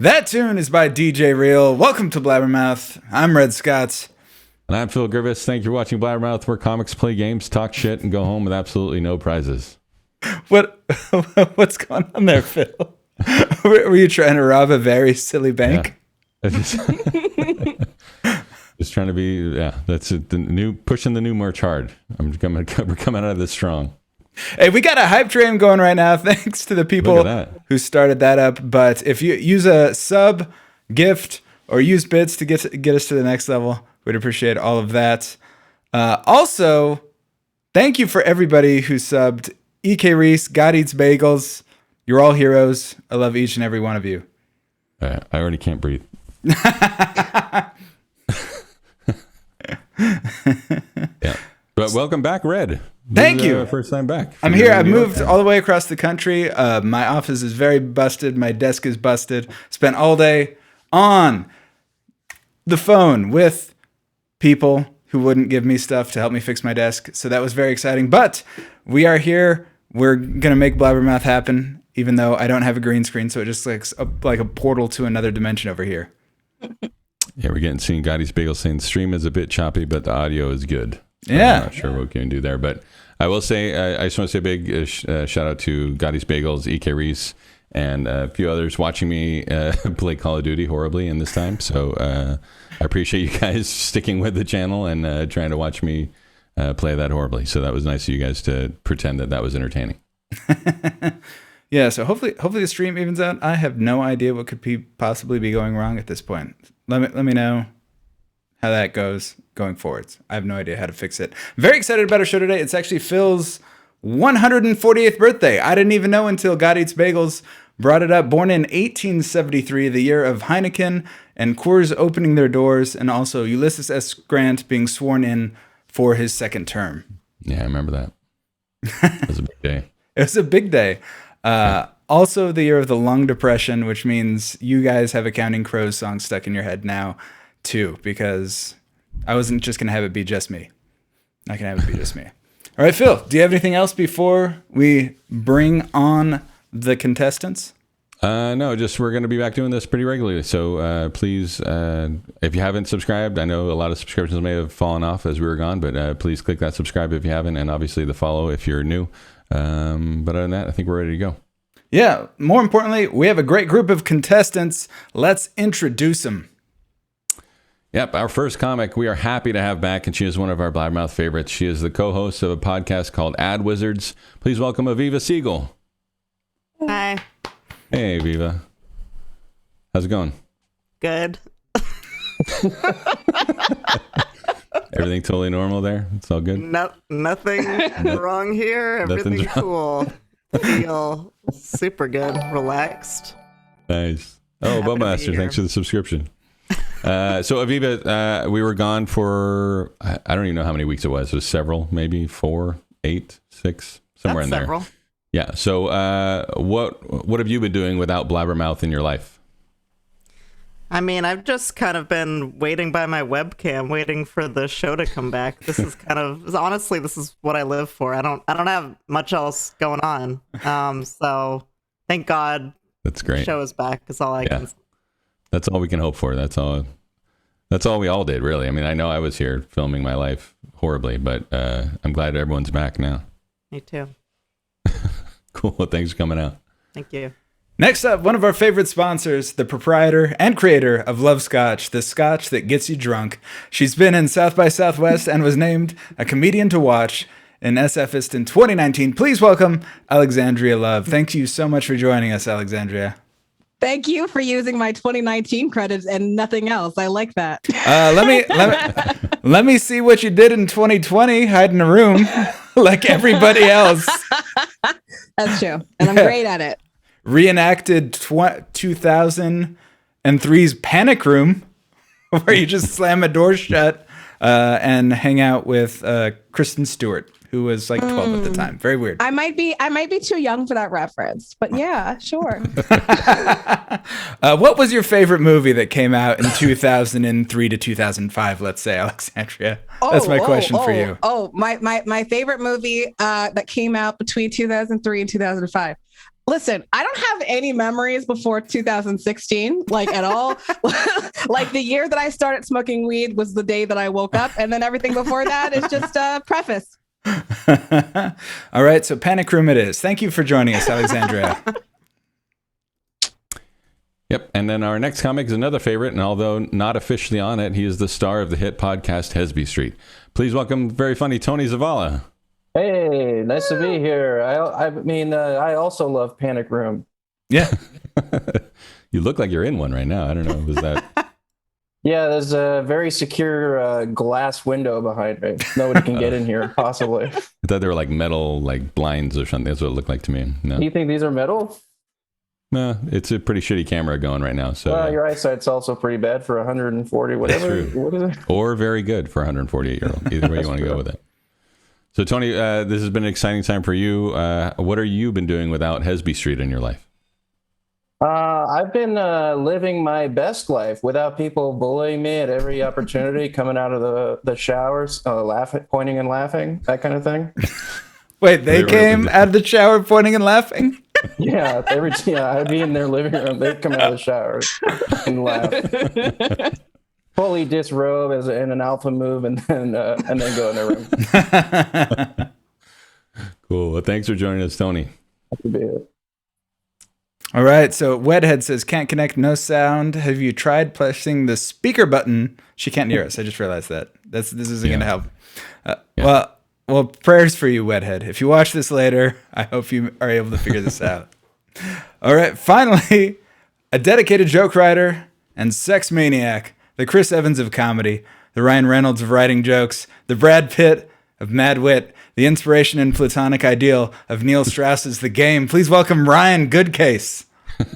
That tune is by DJ Real. Welcome to Blabbermouth. I'm Red Scott. And I'm Phil Griffiths. Thank you for watching Blabbermouth, where comics, play games, talk shit, and go home with absolutely no prizes. What's going on there, Phil? Were you trying to rob a very silly bank? Yeah. Just trying to be, that's it. Pushing the new merch hard. We're coming out of this strong. Hey, we got a hype train going right now. Thanks to the people who started that up. But if you use a sub, gift, or use bits to get us to the next level, we'd appreciate all of that. Also, thank you for everybody who subbed. E.K. Reese, God Eats Bagels. You're all heroes. I love each and every one of you. I already can't breathe. Yeah. But welcome back, Red. Thank you. First time back. I'm here. I've moved all the way across the country. My office is very busted. My desk is busted. Spent all day on the phone with people who wouldn't give me stuff to help me fix my desk. So that was very exciting. But we are here. We're going to make Blabbermouth happen, even though I don't have a green screen. So it just looks like a portal to another dimension over here. Yeah, we're seeing Gotti's Bagel saying stream is a bit choppy, but the audio is good. So Yeah. I'm not sure what we can do there. But I will say, I just want to say a big shout out to Gotti's Bagels, E.K. Reese, and a few others watching me play Call of Duty horribly in this time. So I appreciate you guys sticking with the channel and trying to watch me play that horribly. So that was nice of you guys to pretend that was entertaining. Yeah, so hopefully the stream evens out. I have no idea what could possibly be going wrong at this point. Let me know how that goes going forwards. I have no idea how to fix it. Very excited about our show today. It's actually Phil's 148th birthday. I didn't even know until God Eats Bagels brought it up. Born in 1873, the year of Heineken and Coors opening their doors, and also Ulysses S. Grant being sworn in for his second term. Yeah, I remember that. It was a big day. It was a big day. Also the year of the lung depression, which means you guys have a Counting Crows song stuck in your head now too, because I wasn't just going to have it be just me. I can have it be just me. All right, Phil, do you have anything else before we bring on the contestants? No, just we're going to be back doing this pretty regularly. So please, if you haven't subscribed, I know a lot of subscriptions may have fallen off as we were gone, but please click that subscribe if you haven't, and obviously the follow if you're new. But other than that, I think we're ready to go. Yeah. More importantly, we have a great group of contestants. Let's introduce them. Yep, our first comic we are happy to have back, and she is one of our Blabbermouth favorites. She is the co-host of a podcast called Ad Wizards. Please welcome Aviva Siegel. Hi. Hey, Aviva. How's it going? Good. Everything totally normal there? It's all good? Nothing wrong here. Everything's cool. Feel super good. Relaxed. Nice. Oh, Bubmaster, thanks for the subscription. So Aviva, we were gone for, I don't even know how many weeks it was. It was several, maybe 4, 8, 6, somewhere in there. Several. Yeah. So what have you been doing without Blabbermouth in your life? I mean, I've just kind of been waiting by my webcam, waiting for the show to come back. This is honestly, this is what I live for. I don't have much else going on. So thank God that's great. The show is back. Is all I can say. That's all we can hope for. That's all we all did, really. I mean, I know I was here filming my life horribly, but I'm glad everyone's back now. Me too. Cool. Well, thanks for coming out. Thank you. Next up, one of our favorite sponsors, the proprietor and creator of Love Scotch, the scotch that gets you drunk. She's been in South by Southwest and was named a comedian to watch in SFist in 2019. Please welcome Alexandria Love. Thank you so much for joining us, Alexandria. Thank you for using my 2019 credits and nothing else. I like that. Let me see what you did in 2020, hide in a room like everybody else. That's true. And I'm great at it. Reenacted 2003's Panic Room, where you just slam a door shut and hang out with Kristen Stewart, who was like 12 at the time. Very weird. I might be too young for that reference, but yeah, sure. What was your favorite movie that came out in 2003 to 2005? Let's say, Alexandria. That's my question for you. My favorite movie that came out between 2003 and 2005. Listen, I don't have any memories before 2016, like at all. Like the year that I started smoking weed was the day that I woke up, and then everything before that is just a preface. All right, so Panic Room it is. Thank you for joining us, Alexandria. Yep. And then our next comic is another favorite, and although not officially on it, he is the star of the hit podcast Hesby Street. Please welcome very funny Tony Zavala. Hey, nice to be here. I also love Panic Room. Yeah. You look like you're in one right now. I don't know. Was that? Yeah, there's a very secure glass window behind me. Nobody can get in here, possibly. I thought they were like metal, like blinds or something. That's what it looked like to me. No. You think these are metal? No, it's a pretty shitty camera going right now. So Well, your eyesight's also pretty bad for 140, whatever. That's true. What is it? Or very good for a 148-year-old. Either way you want to go with it. So, Tony, this has been an exciting time for you. What are you been doing without Hesby Street in your life? I've been living my best life without people bullying me at every opportunity, coming out of the showers, pointing and laughing, that kind of thing. Wait, they came out of the shower pointing and laughing? Yeah, I'd be in their living room. They'd come out of the shower and laugh. Fully disrobe in an alpha move, and then go in their room. Cool. Well, thanks for joining us, Tony. That could be it. All right, so Wedhead says, can't connect, no sound. Have you tried pressing the speaker button? She can't hear us. I just realized that. This isn't going to help. Well, prayers for you, Wedhead. If you watch this later, I hope you are able to figure this out. All right, finally, a dedicated joke writer and sex maniac, the Chris Evans of comedy, the Ryan Reynolds of writing jokes, the Brad Pitt of mad wit, the inspiration and platonic ideal of Neil Strauss's The Game. Please welcome Ryan Goodcase.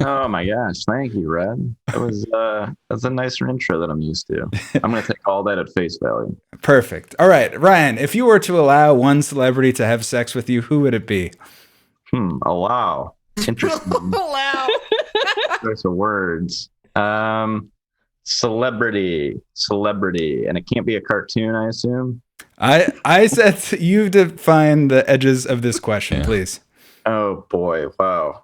Oh my gosh, thank you, Red. That's a nicer intro than I'm used to. I'm going to take all that at face value. Perfect. All right, Ryan, if you were to allow one celebrity to have sex with you, who would it be? Allow. Interesting. Allow. Choice of words. Celebrity, and it can't be a cartoon, I assume. I said you define the edges of this question, please. Oh boy, wow.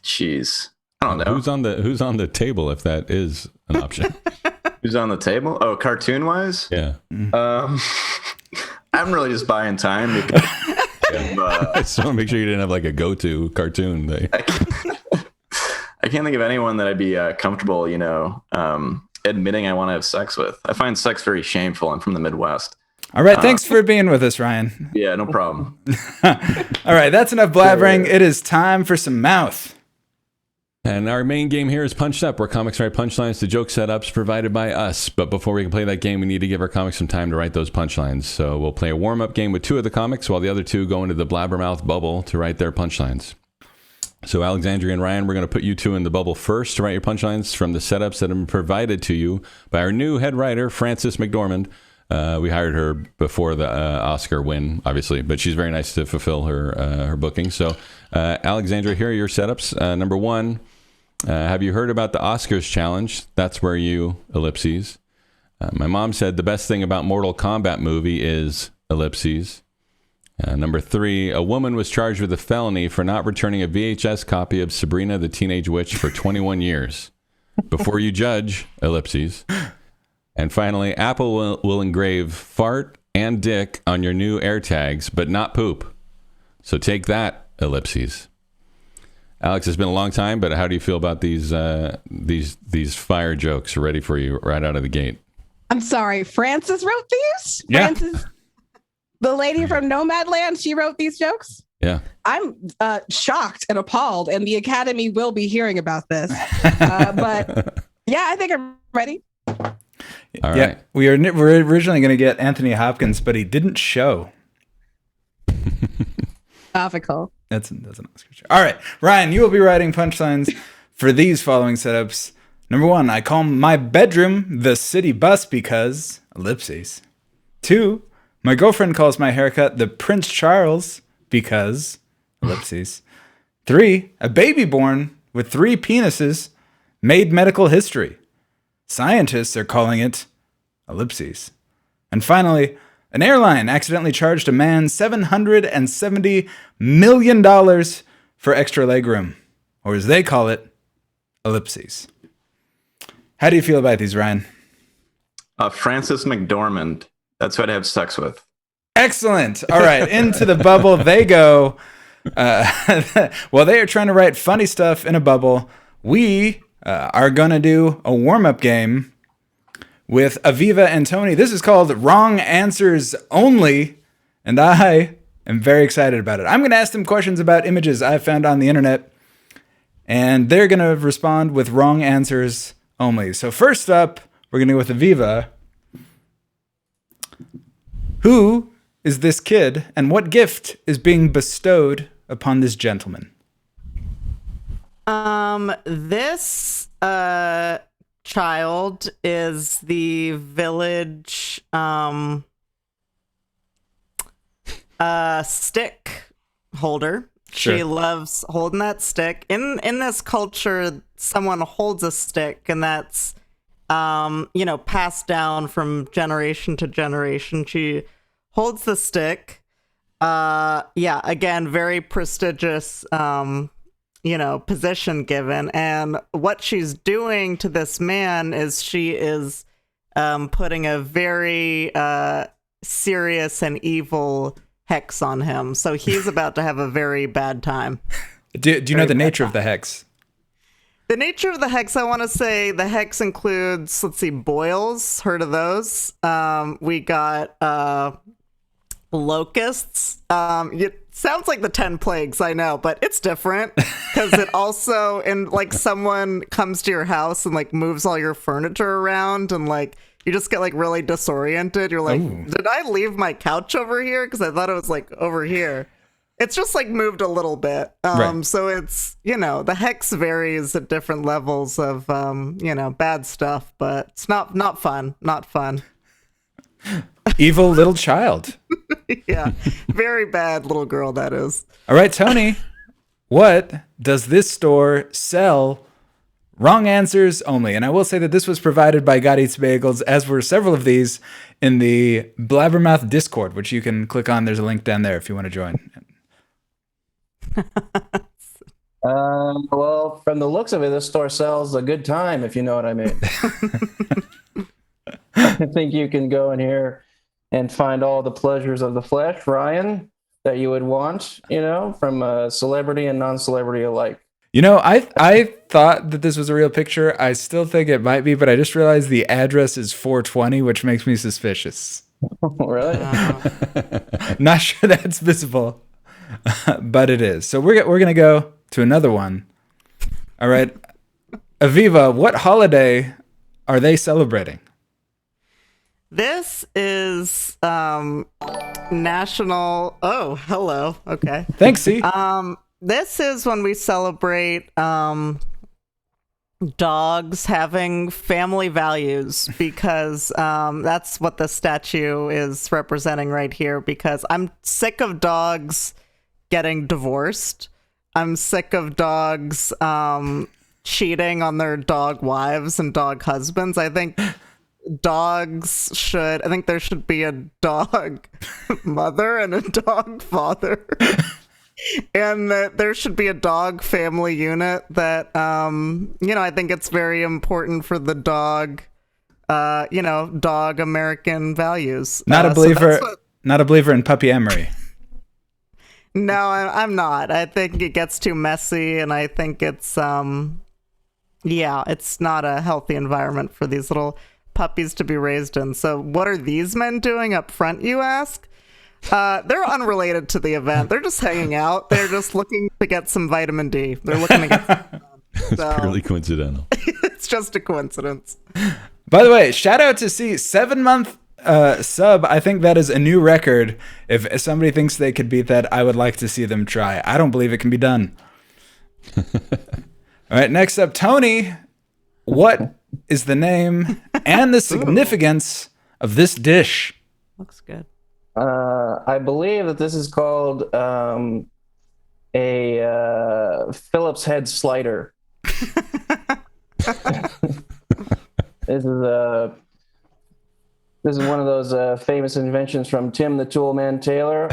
Jeez, I don't know. Who's on the table if that is an option? Who's on the table? Oh, cartoon wise? Yeah. I'm really just buying time because I just want to make sure you didn't have like a go-to cartoon thing. I can't think of anyone that I'd be comfortable, admitting I want to have sex with. I find sex very shameful. I'm from the Midwest. All right, thanks for being with us, Ryan. Yeah, no problem. All right, that's enough blabbering. It is time for some mouth. And our main game here is Punched Up, where comics write punchlines to joke setups provided by us. But before we can play that game, we need to give our comics some time to write those punchlines. So we'll play a warm-up game with two of the comics, while the other two go into the Blabbermouth bubble to write their punchlines. So Alexandria and Ryan, we're going to put you two in the bubble first to write your punchlines from the setups that have been provided to you by our new head writer, Frances McDormand. We hired her before the Oscar win, obviously, but she's very nice to fulfill her booking. So, Alexandria, here are your setups. Number one, have you heard about the Oscars challenge? That's where you, ellipses. My mom said the best thing about Mortal Kombat movie is, ellipses. Number three, a woman was charged with a felony for not returning a VHS copy of Sabrina the Teenage Witch for 21 years. Before you judge, ellipses. And finally, Apple will engrave fart and dick on your new AirTags, but not poop. So take that, ellipses. Alex, it's been a long time, but how do you feel about these fire jokes ready for you right out of the gate? I'm sorry, Frances wrote these? Yeah. Frances, the lady from Nomadland, she wrote these jokes? Yeah. I'm shocked and appalled, and the Academy will be hearing about this. But yeah, I think I'm ready. All right. Yeah, we're originally going to get Anthony Hopkins, but he didn't show. Topical. That's an Oscar show. All right, Ryan, you will be writing punchlines for these following setups. Number one, I call my bedroom the city bus because, ellipses. Two, my girlfriend calls my haircut the Prince Charles because, ellipses. Three, a baby born with 3 penises made medical history. Scientists are calling it, ellipses. And finally, an airline accidentally charged a man $770 million for extra legroom, or as they call it, ellipses. How do you feel about these, Ryan? Frances McDormand. That's who I'd have sex with. Excellent. All right, into the bubble they go. While they are trying to write funny stuff in a bubble, we are going to do a warm-up game with Aviva and Tony. This is called Wrong Answers Only, and I am very excited about it. I'm going to ask them questions about images I found on the internet, and they're going to respond with wrong answers only. So first up, we're going to go with Aviva. Who is this kid, and what gift is being bestowed upon this gentleman? This child is the village stick holder. Sure. She loves holding that stick. In this culture, someone holds a stick, and that's passed down from generation to generation. She holds the stick. Again, very prestigious position given. And what she's doing to this man is she is putting a very serious and evil hex on him. So he's about to have a very bad time. Do you know the nature of the hex? The nature of the hex, I want to say the hex includes, boils. Heard of those? We got locusts. It sounds like the 10 plagues, I know, but it's different because it also, and someone comes to your house and moves all your furniture around, and you just get really disoriented. You're like, Ooh. Did I leave my couch over here? Because I thought it was over here. It's just moved a little bit. Right. So it's, the hex varies at different levels of, bad stuff, but it's not fun. Not fun. Evil little child. Yeah. Very bad little girl, that is. All right, Tony, what does this store sell? Wrong answers only. And I will say that this was provided by God Eats Bagels, as were several of these in the Blabbermouth Discord, which you can click on. There's a link down there if you want to join. Well, from the looks of it, this store sells a good time, if you know what I mean. I think you can go in here and find all the pleasures of the flesh, Ryan, that you would want, from a celebrity and non-celebrity alike. I thought that this was a real picture. I still think it might be, but I just realized the address is 420, which makes me suspicious. Really? Not sure that's visible, but it is. So we're going to go to another one. All right. Aviva, what holiday are they celebrating? This is national. Oh, hello. Okay. Thanks, C. This is when we celebrate dogs having family values, because that's what the statue is representing right here, because I'm sick of dogs getting divorced. I'm sick of dogs cheating on their dog wives and dog husbands. I think there should be a dog mother and a dog father. And that there should be a dog family unit that, I think it's very important for the dog, dog American values. Not a believer in puppy Emery. No, I'm not. I think it gets too messy, and I think it's, it's not a healthy environment for these little puppies to be raised in. So what are these men doing up front, you ask? They're unrelated to the event. They're just hanging out. They're just looking to get some vitamin D. They're looking to get It's purely coincidental. It's just a coincidence. By the way, shout out to C, 7-month sub. I think that is a new record. If somebody thinks they could beat that, I would like to see them try. I don't believe it can be done. All right, next up, Tony. What is the name and the significance of this dish? Looks good. I believe that this is called a Phillips head slider. This is one of those famous inventions from Tim the Toolman Taylor.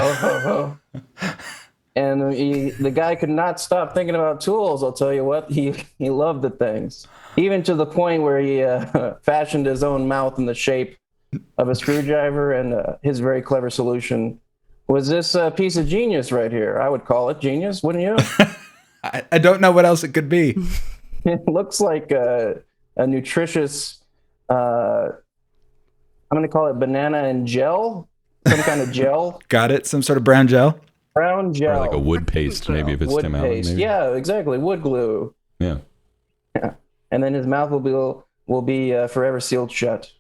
And the guy could not stop thinking about tools. I'll tell you what, he loved the things, even to the point where he fashioned his own mouth in the shape of a screwdriver. And his very clever solution was this piece of genius right here. I would call it genius, wouldn't you? I don't know what else it could be. It looks like a nutritious, I'm going to call it banana and gel, some kind of gel. Got it. Some sort of brown gel. Brown gel. Or like a wood paste, maybe, if it's wood Tim Allen. paste. Maybe. Yeah, exactly. Wood glue. Yeah. Yeah. And then his mouth will be forever sealed shut.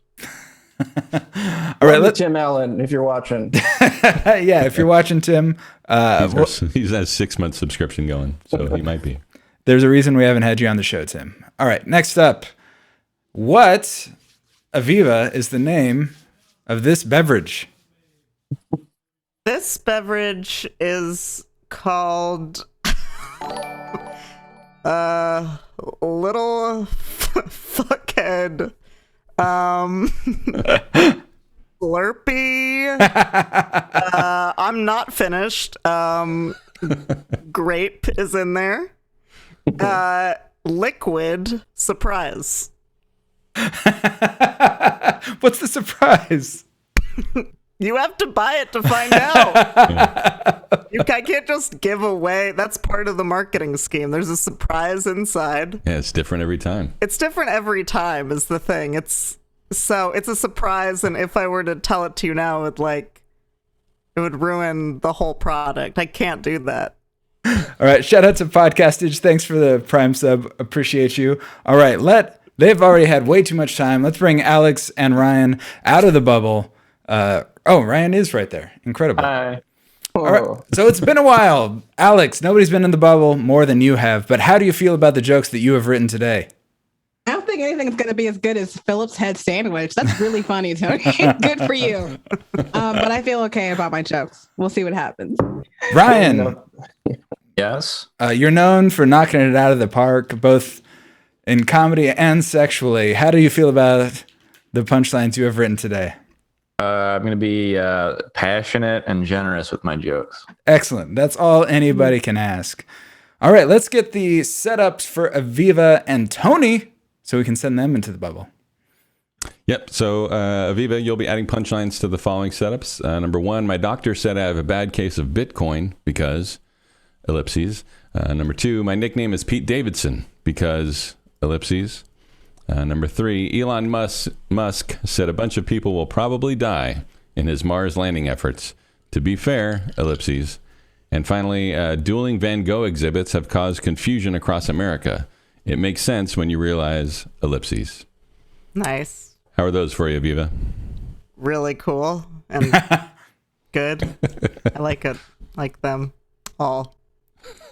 All right, Tim Allen, if you're watching. Yeah, if you're watching, Tim, He has a 6-month subscription going, so he might be. there's a reason we haven't had you on the show, Tim. All right, next up, what Aviva is the name of this beverage? This beverage is called Little Fuckhead Slurpee. I'm not finished. Grape is in there. Liquid surprise. What's the surprise? You have to buy it to find out. I can't just give away. That's part of the marketing scheme. There's a surprise inside. Yeah, it's different every time. It's different every time is the thing. It's a surprise, and if I were to tell it to you now, it would ruin the whole product. I can't do that. All right, shout out to Podcastage. Thanks for the Prime sub. Appreciate you. All right, they've already had way too much time. Let's bring Alex and Ryan out of the bubble. Ryan is right there. Incredible. Hi. All right, so it's been a while. Alex, nobody's been in the bubble more than you have, but how do you feel about the jokes that you have written today? I don't think anything's going to be as good as Philip's head sandwich. That's really funny, Tony. Good for you. But I feel okay about my jokes. We'll see what happens. Ryan, Yes. you're known for knocking it out of the park, both in comedy and sexually. How do you feel about the punchlines you have written today? I'm going to be passionate and generous with my jokes. Excellent. That's all anybody can ask. All right, let's get the setups for Aviva and Tony so we can send them into the bubble. Yep. So, Aviva, you'll be adding punchlines to the following setups. Number 1, my doctor said I have a bad case of Bitcoin because, ellipses. Number 2, my nickname is Pete Davidson because, ellipses. Number 3, Elon Musk said a bunch of people will probably die in his Mars landing efforts. To be fair, ellipses. And finally, dueling Van Gogh exhibits have caused confusion across America. It makes sense when you realize, ellipses. Nice. How are those for you, Aviva? Really cool and good. I like it. Like them all.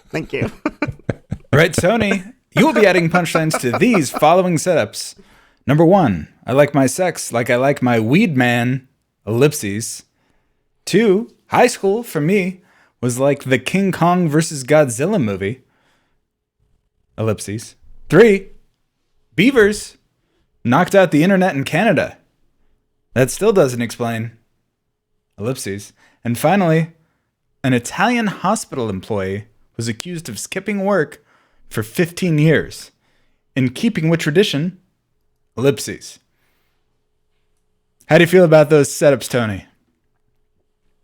Thank you. All right, Tony, you will be adding punchlines to these following setups. Number 1, I like my sex like I like my weed man, ellipses. 2, high school for me was like the King Kong versus Godzilla movie, ellipses. 3, beavers knocked out the internet in Canada. That still doesn't explain, ellipses. And finally, an Italian hospital employee was accused of skipping work for 15 years, in keeping with tradition, ellipses. How do you feel about those setups, Tony?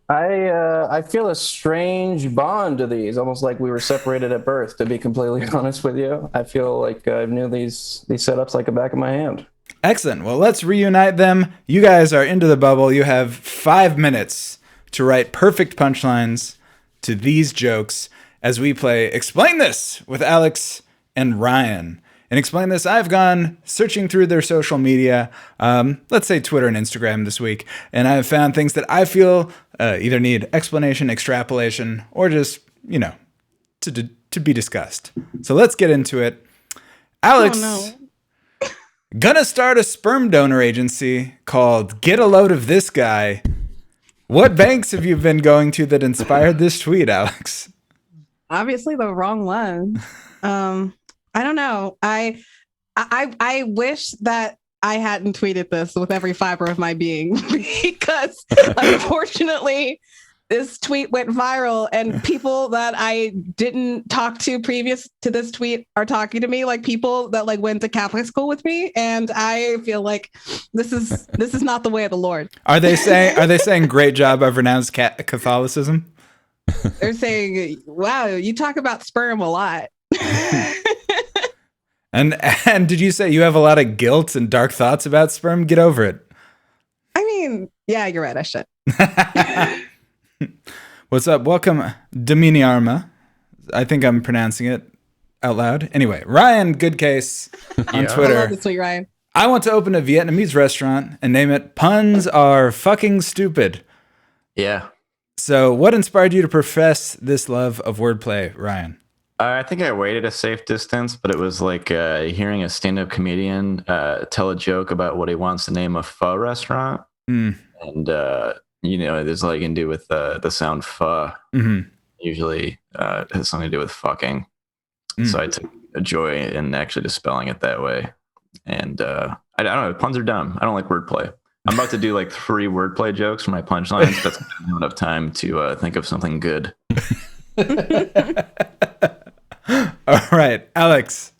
I feel a strange bond to these, almost like we were separated at birth, to be completely honest with you. I feel like I knew these setups like the back of my hand. Excellent. Well, let's reunite them. You guys are into the bubble. You have 5 minutes to write perfect punchlines to these jokes as we play Explain This with Alex and Ryan. And Explain This, I've gone searching through their social media, let's say Twitter and Instagram this week, and I've found things that I feel either need explanation, extrapolation, or just, to be discussed. So let's get into it. Alex, gonna start a sperm donor agency called Get a Load of This Guy. What banks have you been going to that inspired this tweet, Alex? Obviously the wrong one. I don't know. I wish that I hadn't tweeted this with every fiber of my being because unfortunately this tweet went viral, and people that I didn't talk to previous to this tweet are talking to me, like people that like went to Catholic school with me, and I feel like this is not the way of the Lord. Are they saying great job? I've renounced Catholicism. They're saying, "Wow, you talk about sperm a lot." And did you say you have a lot of guilt and dark thoughts about sperm? Get over it. I mean, yeah, you're right. I should. What's up? Welcome, Dominiarma. I think I'm pronouncing it out loud. Anyway, Ryan Goodcase on I Twitter. love this tweet, Ryan. I want to open a Vietnamese restaurant and name it Puns Are Fucking Stupid. Yeah. So what inspired you to profess this love of wordplay, Ryan? I think I waited a safe distance, but it was like hearing a stand-up comedian tell a joke about what he wants to name a pho restaurant. And, there's like can do with the sound pho. Mm-hmm. Usually has something to do with fucking. So I took a joy in actually just spelling it that way. And I don't know, puns are dumb. I don't like wordplay. I'm about to do like 3 wordplay jokes for my punchlines. That's not enough time to think of something good. All right, Alex.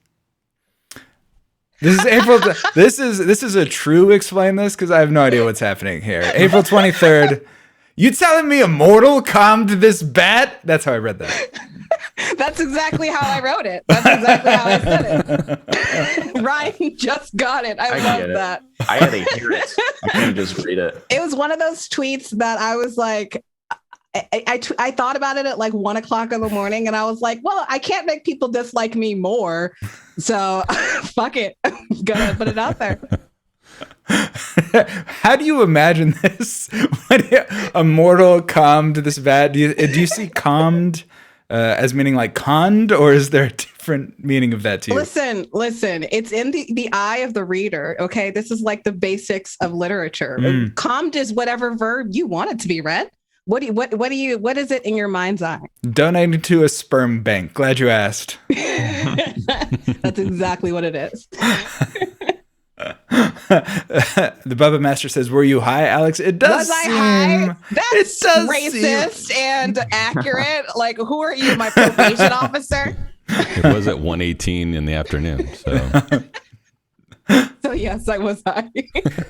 This is April. This is a true explain this because I have no idea what's happening here. April 23rd. You telling me a mortal calmed this bat? That's how I read that. That's exactly how I wrote it. That's exactly how I said it. Ryan just got it. I love that. I had to hear it. I couldn't just read it. It was one of those tweets that I was like, I thought about it at like 1 o'clock in the morning, and I was like, well, I can't make people dislike me more. So fuck it. Gonna put it out there. How do you imagine this? When a mortal calmed this bat? Do you see calmed as meaning like conned, or is there a different meaning of that to you? Listen. It's in the eye of the reader. Okay, this is like the basics of literature. Calmed is whatever verb you want it to be read. What is it in your mind's eye? Donating to a sperm bank. Glad you asked. That's exactly what it is. The Bubba Master says, "Were you high, Alex?" It does. Was I seem, high? That's it does racist and accurate. Like, who are you, my probation officer? It was at 1:18 in the afternoon. So yes, I was high.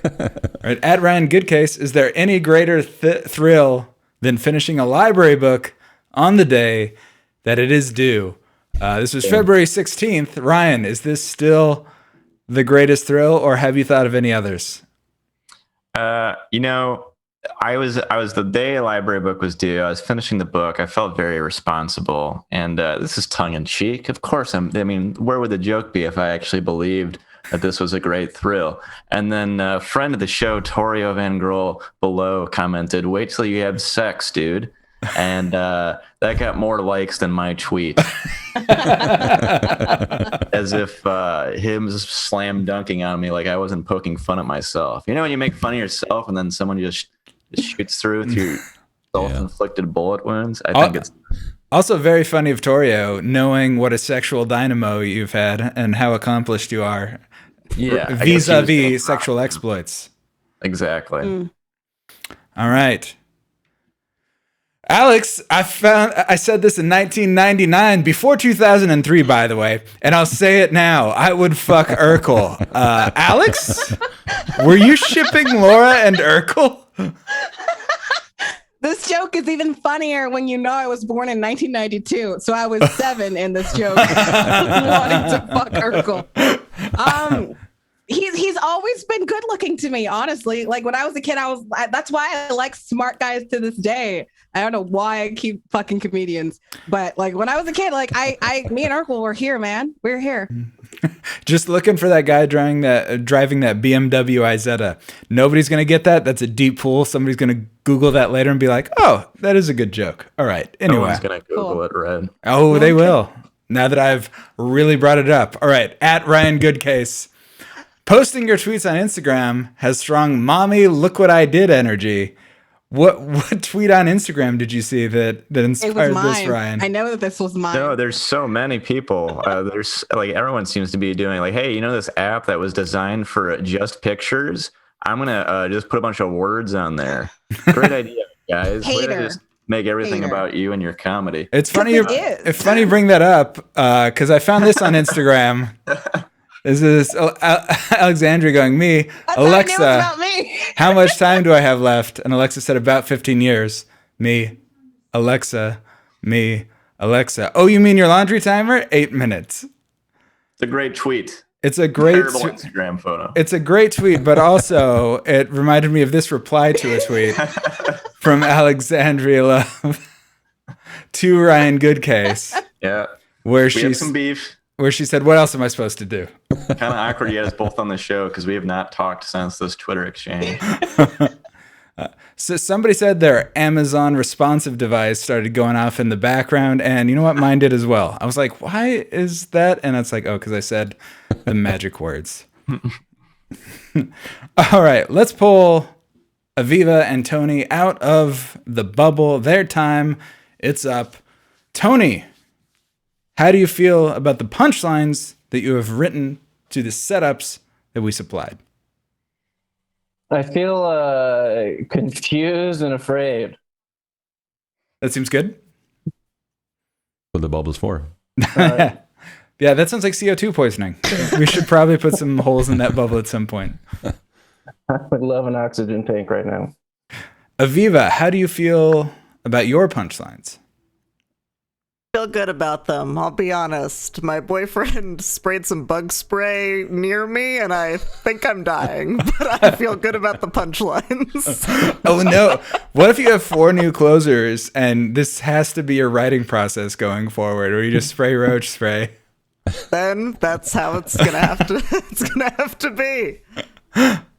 All right, at Ryan Goodcase, is there any greater thrill than finishing a library book on the day that it is due? This was February 16th. Ryan, is this still the greatest thrill, or have you thought of any others? I was the day a library book was due. I was finishing the book. I felt very responsible, and this is tongue in cheek. Of course, where would the joke be if I actually believed that this was a great thrill? And then a friend of the show, Torio Van Grohl, below commented, "Wait till you have sex, dude." And that got more likes than my tweet. As if him slam dunking on me like I wasn't poking fun at myself. You know when you make fun of yourself and then someone just shoots through self-inflicted bullet wounds? I think it's... Also very funny of Torio, knowing what a sexual dynamo you've had and how accomplished you are vis-a-vis sexual exploits. Exactly. All right. Alex, I said this in 1999, before 2003, by the way, and I'll say it now. I would fuck Urkel. Alex, were you shipping Laura and Urkel? This joke is even funnier when you know I was born in 1992, so I was 7 in this joke, wanting to fuck Urkel. He's always been good looking to me, honestly. Like when I was a kid, that's why I like smart guys to this day. I don't know why I keep fucking comedians, but like when I was a kid, like me and Urkel were here, man. We're here. Just looking for that guy driving that BMW Isetta. Nobody's gonna get that. That's a deep pool. Somebody's gonna Google that later and be like, "Oh, that is a good joke." All right. Anyway, no one's gonna Google it, Red. Oh, they will. Now that I've really brought it up. All right. At Ryan Goodcase. Posting your tweets on Instagram has strong "mommy, look what I did" energy. What tweet on Instagram did you see that inspired this, Ryan? I know that this was mine. No, there's so many people. There's like everyone seems to be doing like, hey, this app that was designed for just pictures? I'm gonna just put a bunch of words on there. Great idea, guys. Hater. make everything Hater. about you and your comedy. It's funny. It is. It's funny you bring that up because I found this on Instagram. This is Alexandria going, me, I thought it was Alexa, about me. how much time do I have left? And Alexa said about 15 years. Me, Alexa, me, Alexa. Oh, you mean your laundry timer? 8 minutes. It's a great tweet. It's a great Terrible Instagram photo. It's a great tweet, but also it reminded me of this reply to a tweet from Alexandria Love to Ryan Goodcase, Yeah. where We have some she beef. said, "What else am I supposed to do?" Kind of awkward yet us both on the show because we have not talked since this Twitter exchange. So somebody said their Amazon responsive device started going off in the background, and you know what? Mine did as well. I was like, "Why is that?" And it's like, "Oh, because I said the magic words." All right, let's pull Aviva and Tony out of the bubble. Their time, it's up. Tony, how do you feel about the punchlines that you have written to the setups that we supplied? I feel confused and afraid. That seems good. What the bubble's for. Uh, Yeah, that sounds like CO2 poisoning. We should probably put some holes in that bubble at some point. I would love an oxygen tank right now. Aviva, how do you feel about your punchlines? Feel good about them. I'll be honest. My boyfriend sprayed some bug spray near me, and I think I'm dying. But I feel good about the punchlines. Oh no! What if you have 4 new closers and this has to be your writing process going forward, where you just spray roach spray? Then that's how it's gonna have to. It's gonna have to be.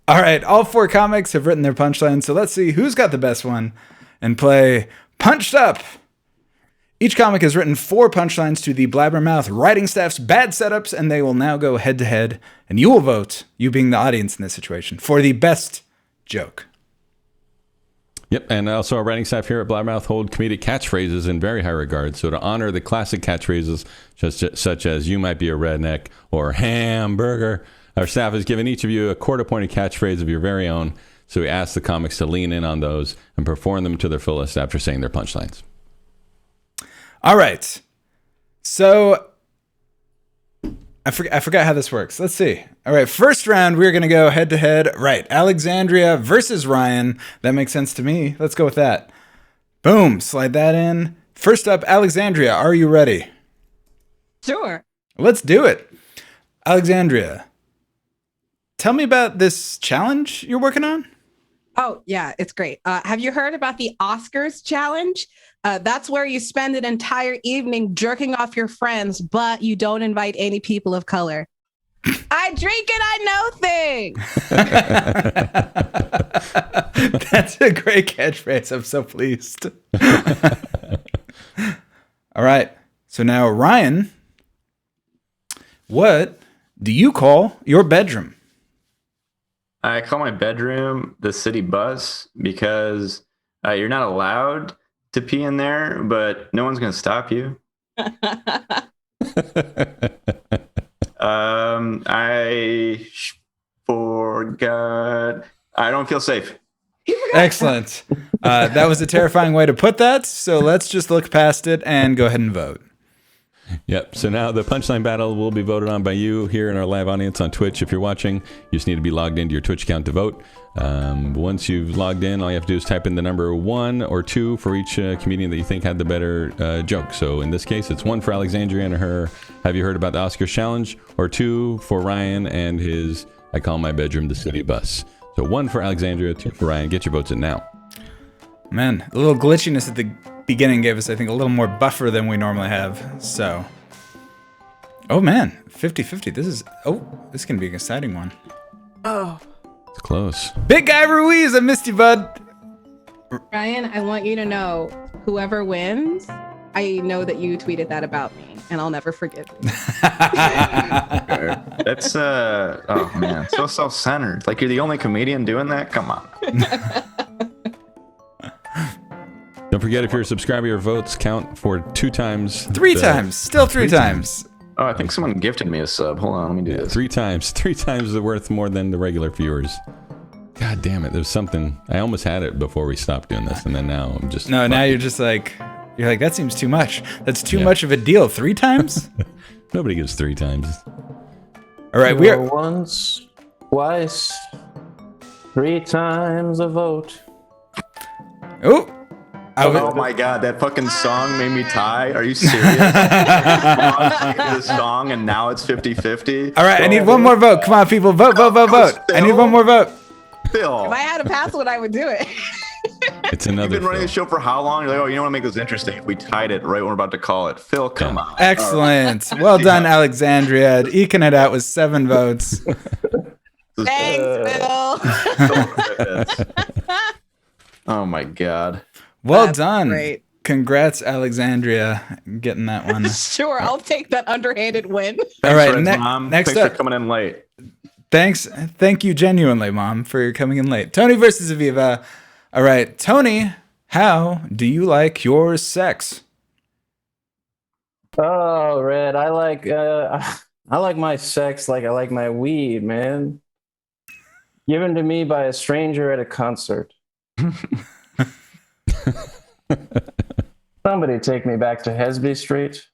All right, all 4 comics have written their punchlines, so let's see who's got the best one and play Punched Up. Each comic has written 4 punchlines to the Blabbermouth writing staff's bad setups, and they will now go head to head, and you will vote, you being the audience in this situation, for the best joke. Yep, and also our writing staff here at Blabbermouth hold comedic catchphrases in very high regard. So to honor the classic catchphrases such as "you might be a redneck" or "hamburger," our staff has given each of you a court-appointed catchphrase of your very own. So we ask the comics to lean in on those and perform them to their fullest after saying their punchlines. All right, so I forgot how this works. Let's see. All right, first round, we're going to go head to head. Right, Alexandria versus Ryan. That makes sense to me. Let's go with that. Boom, slide that in. First up, Alexandria, are you ready? Sure. Let's do it. Alexandria, tell me about this challenge you're working on. Oh, yeah, it's great. Have you heard about the Oscars challenge? That's where you spend an entire evening jerking off your friends, but you don't invite any people of color. I drink and I know things. That's a great catchphrase. I'm so pleased. All right. So now, Ryan, what do you call your bedroom? I call my bedroom the city bus because you're not allowed to pee in there, but no one's going to stop you. I forgot. I don't feel safe. Excellent. That was a terrifying way to put that. So let's just look past it and go ahead and vote. Yep. So now the punchline battle will be voted on by you here in our live audience on Twitch. If you're watching, you just need to be logged into your Twitch account to vote. Once you've logged in, all you have to do is type in the number 1 or 2 for each comedian that you think had the better joke. So in this case, it's 1 for Alexandria and her "Have you heard about the Oscars challenge?" or 2 for Ryan and his "I call my bedroom the city bus." So 1 for Alexandria, 2 for Ryan. Get your votes in now. Man, a little glitchiness at the beginning gave us, I think, a little more buffer than we normally have. So, oh man, 50-50. This can be an exciting one. Oh, It's close. Big Guy Ruiz, I missed you, bud. Ryan, I want you to know, whoever wins, I know that you tweeted that about me, and I'll never forgive you. That's oh man, so self-centered. Like you're the only comedian doing that. Come on. Don't forget, if you're a subscriber, your votes count for 2 times. 3 times. Still 3 times. Oh, I think someone gifted me a sub. Hold on, let me do this. 3 times. 3 times the worth more than the regular viewers. God damn it! There's something. I almost had it before we stopped doing this, and then now I'm just. No, now you're just like, that seems too much. That's too much of a deal. 3 times? Nobody gives 3 times. All right, we are. Once, twice, 3 times a vote. Oh, Oh my god, that fucking song made me tie. Are you serious? The song and now it's 50-50. all right, I need one more vote. Come on, people, vote. I need one more vote. Phil, If I had a password, I would do it. It's another. you've been running Phil. the show for how long? You're like, oh, you know what make this interesting? If we tied it right when we're about to call it. Phil, come on. Excellent. Well done, Alexandria. Eking it out with 7 votes. Thanks, Phil. Oh my god. Well That's done. great. Congrats, Alexandria, getting that one. Sure, I'll take that underhanded win. All right, Red's mom. next Thanks up. for coming in late. Thank you genuinely, Mom, for coming in late. Tony versus Aviva. All right, Tony, how do you like your sex? Oh, Red, I like my sex like I like my weed, man. Given to me by a stranger at a concert. Somebody take me back to Hesby Street.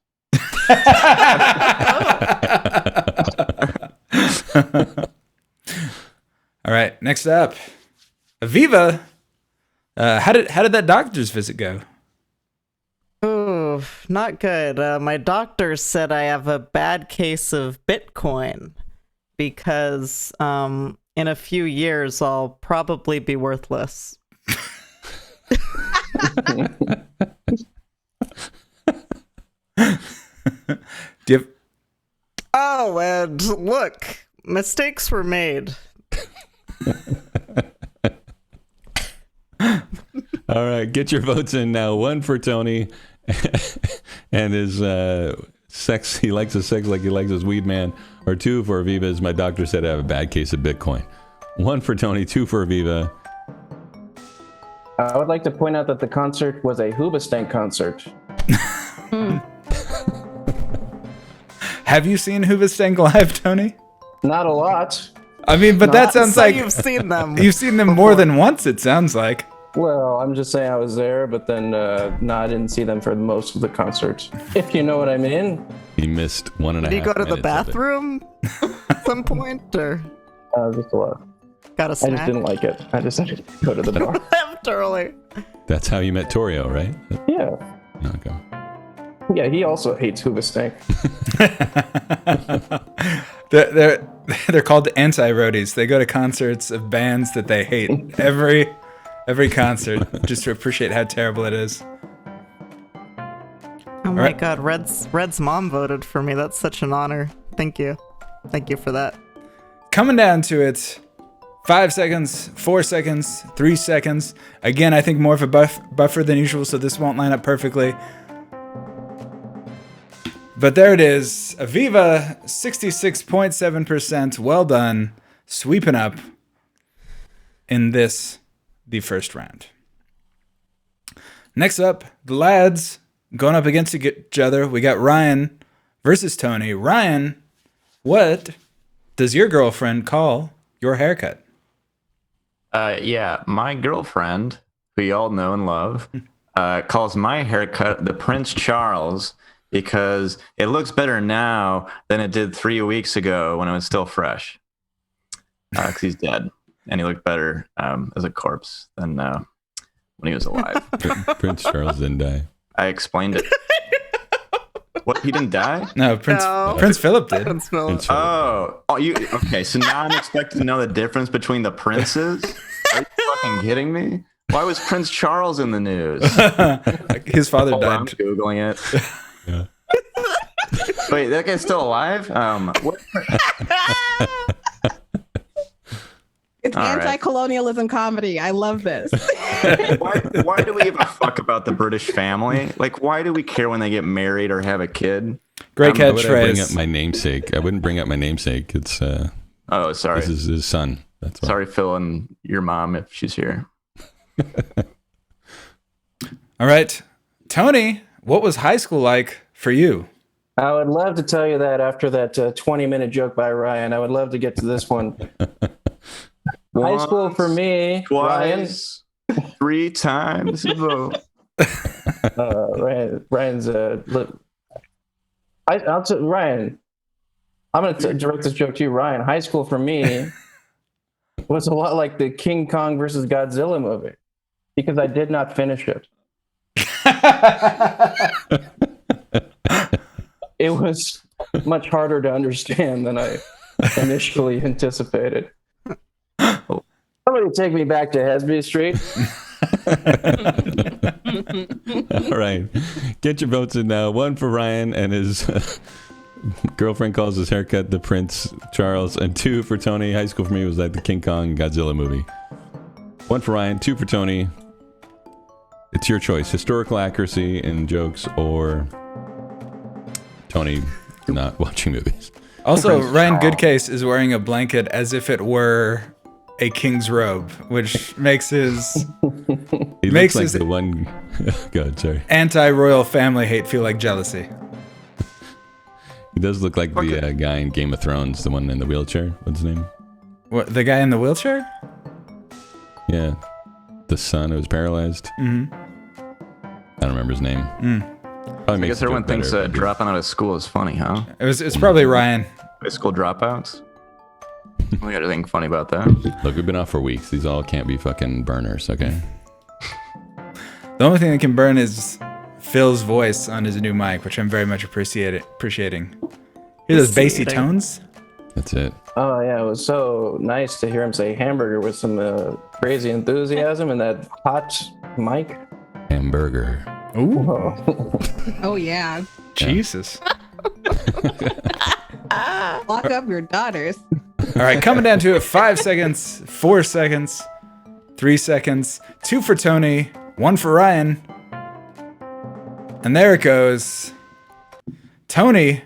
All right, next up, Aviva. How did that doctor's visit go? Ooh, not good. My doctor said I have a bad case of Bitcoin because in a few years I'll probably be worthless. Do you have, Oh, and look, mistakes were made. All right, get your votes in now. 1 for Tony, and his sex. He likes his sex like he likes his weed, man. Or 2 for Aviva, as my doctor said I have a bad case of Bitcoin. 1 for Tony, 2 for Aviva. I would like to point out that the concert was a Hoobastank concert. have you seen Hoobastank live, Tony? Not a lot. I mean, but that sounds So like you've seen them. you've seen them more than once. It sounds like. Well, I'm just saying I was there, but then no, I didn't see them for most of the concert. If you know what I mean. He missed 1.5 Did you go to the minutes of it. bathroom at some point, or Just a lot. got a I snack? just didn't like it. I decided to go to the bar. Left early. That's how you met Torio, right? Yeah. Okay. Yeah, he also hates Hoobastank. They're called anti-roadies. They go to concerts of bands that they hate every concert just to appreciate how terrible it is. Oh my right. god, Red's mom voted for me. That's such an honor. Thank you. Thank you for that. Coming down to it, 5 seconds, 4 seconds, 3 seconds. Again, I think more of a buffer than usual, so this won't line up perfectly. But there it is. Aviva, 66.7%. Well done. Sweeping up in the first round. Next up, the lads going up against each other. We got Ryan versus Tony. Ryan, what does your girlfriend call your haircut? Yeah, my girlfriend, who you all know and love, calls my haircut the Prince Charles because it looks better now than it did 3 weeks ago when it was still fresh. Because he's dead, and he looked better as a corpse than when he was alive. Prince Charles didn't die. I explained it. What? He didn't die? No, Prince Philip did. Prince Philip. Oh, you okay? So now I'm expected to know the difference between the princes. Are you fucking kidding me? Why was Prince Charles in the news? His father Hold on, I'm died. googling it. Yeah. Wait, that guy's still alive? What? It's All right. anti-colonialism comedy. I love this. Why do we give a fuck about the British family? Like, why do we care when they get married or have a kid? Great Why would I bring up catchphrase. my namesake? I wouldn't bring up my namesake. It's Oh, sorry. this is his son. That's why. Sorry, Phil, and your mom if she's here. All right, Tony, what was high school like for you? I would love to tell you that after that 20-minute joke by Ryan. I would love to get to this one. High school for me, Ryan. Twice, 3 times a vote. Ryan's Ryan. I'm gonna direct this joke to you, Ryan. High school for me was a lot like the King Kong versus Godzilla movie because I did not finish it. It was much harder to understand than I initially anticipated. Somebody take me back to Hesby Street. All right. Get your votes in now. 1 for Ryan and his girlfriend calls his haircut the Prince Charles, and 2 for Tony. High school for me was like the King Kong Godzilla movie. 1 for Ryan, 2 for Tony. It's your choice. Historical accuracy in jokes or Tony not watching movies. Also, Ryan Goodcase is wearing a blanket as if it were a king's robe, which makes his He makes looks his like the one. God, sorry. anti-royal family hate feel like jealousy. He does look like the guy in Game of Thrones, the one in the wheelchair. What's his name? What, the guy in the wheelchair? Yeah, the son who was paralyzed. Mm-hmm. I don't remember his name. I guess everyone thinks dropping out of school is funny, huh? It's probably Ryan. High school dropouts? We got anything funny about that? Look, we've been off for weeks. These all can't be fucking burners, okay? The only thing that can burn is Phil's voice on his new mic, which I'm very much appreciating. Hear those bassy tones? That's it. Oh yeah, it was so nice to hear him say hamburger with some crazy enthusiasm and that hot mic. Hamburger. Ooh, Oh. Oh yeah. Jesus. Lock up your daughters. All right, coming down to it. 5 seconds, 4 seconds, 3 seconds, 2 for Tony, 1 for Ryan. And there it goes. Tony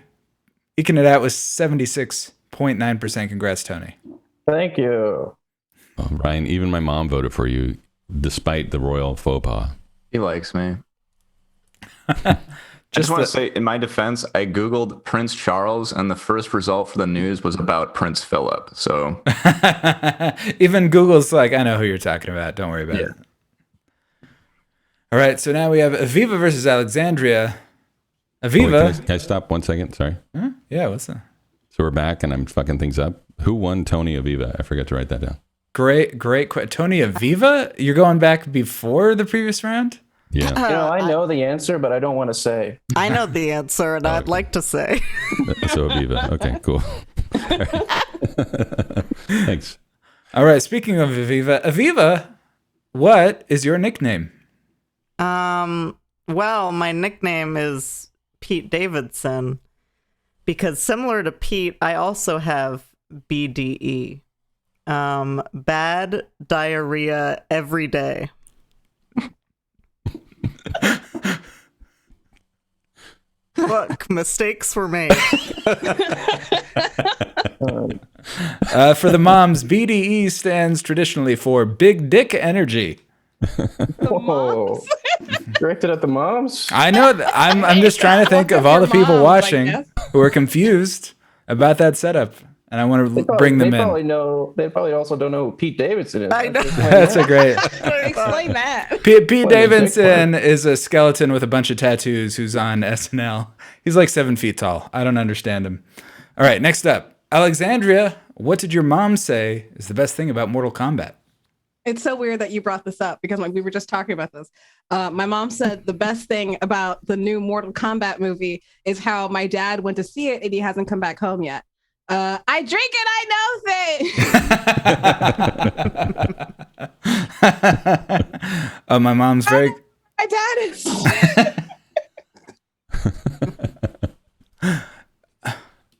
eking it out with 76.9%. Congrats, Tony. Thank you. Oh, Ryan, even my mom voted for you, despite the royal faux pas. He likes me. Just want to say, in my defense, I Googled Prince Charles, and the first result for the news was about Prince Philip. So even Google's like, I know who you're talking about. Don't worry about it. All right, so now we have Aviva versus Alexandria. Aviva. Wait, can I stop 1 second? Sorry. Huh? Yeah, what's that? So we're back, and I'm fucking things up. Who won Tony Aviva? I forgot to write that down. Great. Tony Aviva? You're going back before the previous round? Yeah. I know the answer, but I don't want to say. I know the answer, and I'd like to say. So Aviva. Okay, cool. Thanks. All right, speaking of Aviva, what is your nickname? Well, my nickname is Pete Davidson because similar to Pete, I also have BDE. Bad diarrhea every day. Look, mistakes were made. For the moms, BDE stands traditionally for Big Dick Energy. Whoa. Directed at the moms? I know. I'm just trying to think of all the people watching who are confused about that setup, and I want to bring them in. They probably also don't know who Pete Davidson is. I know. That's a great. Explain that. Pete Davidson is a skeleton with a bunch of tattoos who's on SNL. He's like 7 feet tall. I don't understand him. All right, next up, Alexandria. What did your mom say is the best thing about Mortal Kombat? It's so weird that you brought this up because we were just talking about this. My mom said the best thing about the new Mortal Kombat movie is how my dad went to see it and he hasn't come back home yet. I drink and I know things. Oh, my mom's very. My dad is.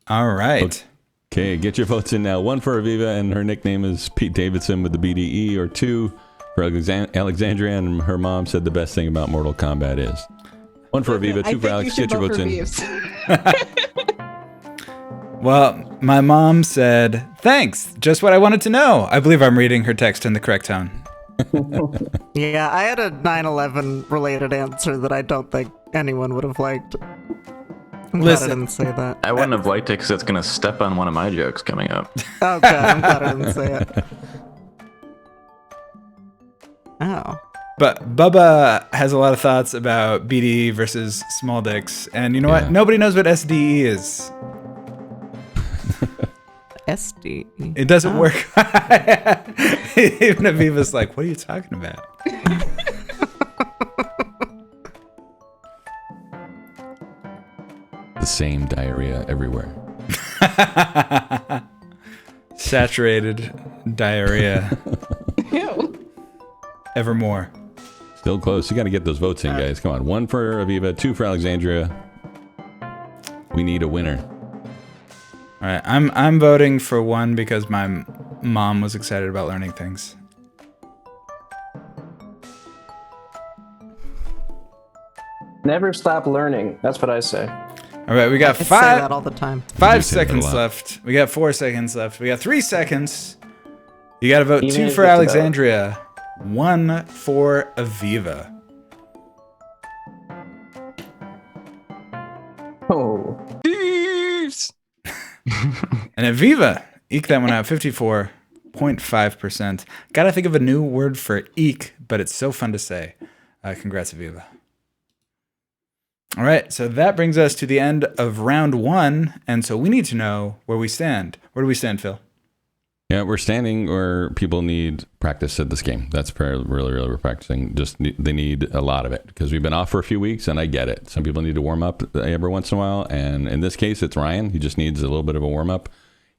All right. Okay, get your votes in now. 1 for Aviva, and her nickname is Pete Davidson with the BDE, or 2 for Alexandria, and her mom said the best thing about Mortal Kombat is. 1 for Aviva, 2 for Alex. Get your votes in. Well, my mom said, thanks, just what I wanted to know. I believe I'm reading her text in the correct tone. Yeah, I had a 9/11 related answer that I don't think anyone would have liked. I'm glad I didn't say that. I wouldn't have liked it because it's going to step on one of my jokes coming up. Okay, I'm glad I didn't say it. Oh. But Bubba has a lot of thoughts about BDE versus small dicks. And you know what? Nobody knows what SDE is. SDE. It doesn't work. Even Aviva's like, what are you talking about? The same diarrhea everywhere. Saturated diarrhea. Ew. Evermore. Still close. You got to get those votes in, guys. Come on. 1 for Aviva, 2 for Alexandria. We need a winner. All right, I'm voting for 1 because my mom was excited about learning things. Never stop learning. That's what I say. All right, we got I say that 5 all the time. 5 say that a seconds lot. left. We got 4 seconds left. We got 3 seconds. You got to vote Even 2 if for it's about- Alexandria, 1 for Aviva. Oh. And Aviva eke that one out, 54.5%. Gotta think of a new word for eke, but it's so fun to say. Congrats, Aviva. All right, so that brings us to the end of round 1, and so we need to know where we stand. Where do we stand, Phil? Yeah, we're standing where people need practice at this game. That's really we're practicing. They need a lot of it because we've been off for a few weeks, and I get it. Some people need to warm up every once in a while, and in this case, it's Ryan. He just needs a little bit of a warm up.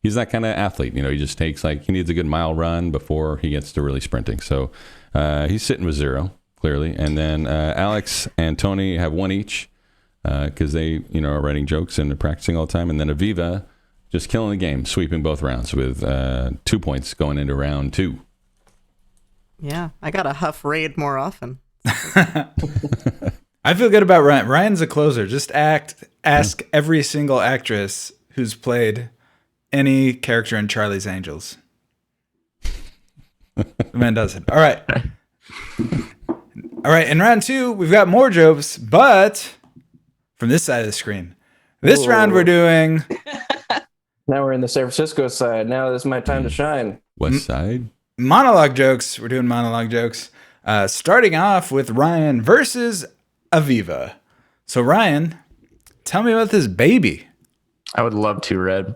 He's that kind of athlete, he just takes he needs a good mile run before he gets to really sprinting. So he's sitting with 0 clearly, and then Alex and Tony have 1 each because they are writing jokes and they're practicing all the time, and then Aviva. Just killing the game, sweeping both rounds with 2 points going into round 2. Yeah, I gotta huff raid more often. I feel good about Ryan. Ryan's a closer. Just ask every single actress who's played any character in Charlie's Angels. The man does it. All right. All right, in round 2, we've got more jokes, but from this side of the screen. This round we're doing... Now we're in the San Francisco side. Now this is my time to shine. West side? Monologue jokes. We're doing monologue jokes. Starting off with Ryan versus Aviva. So Ryan, tell me about this baby. I would love to, Red.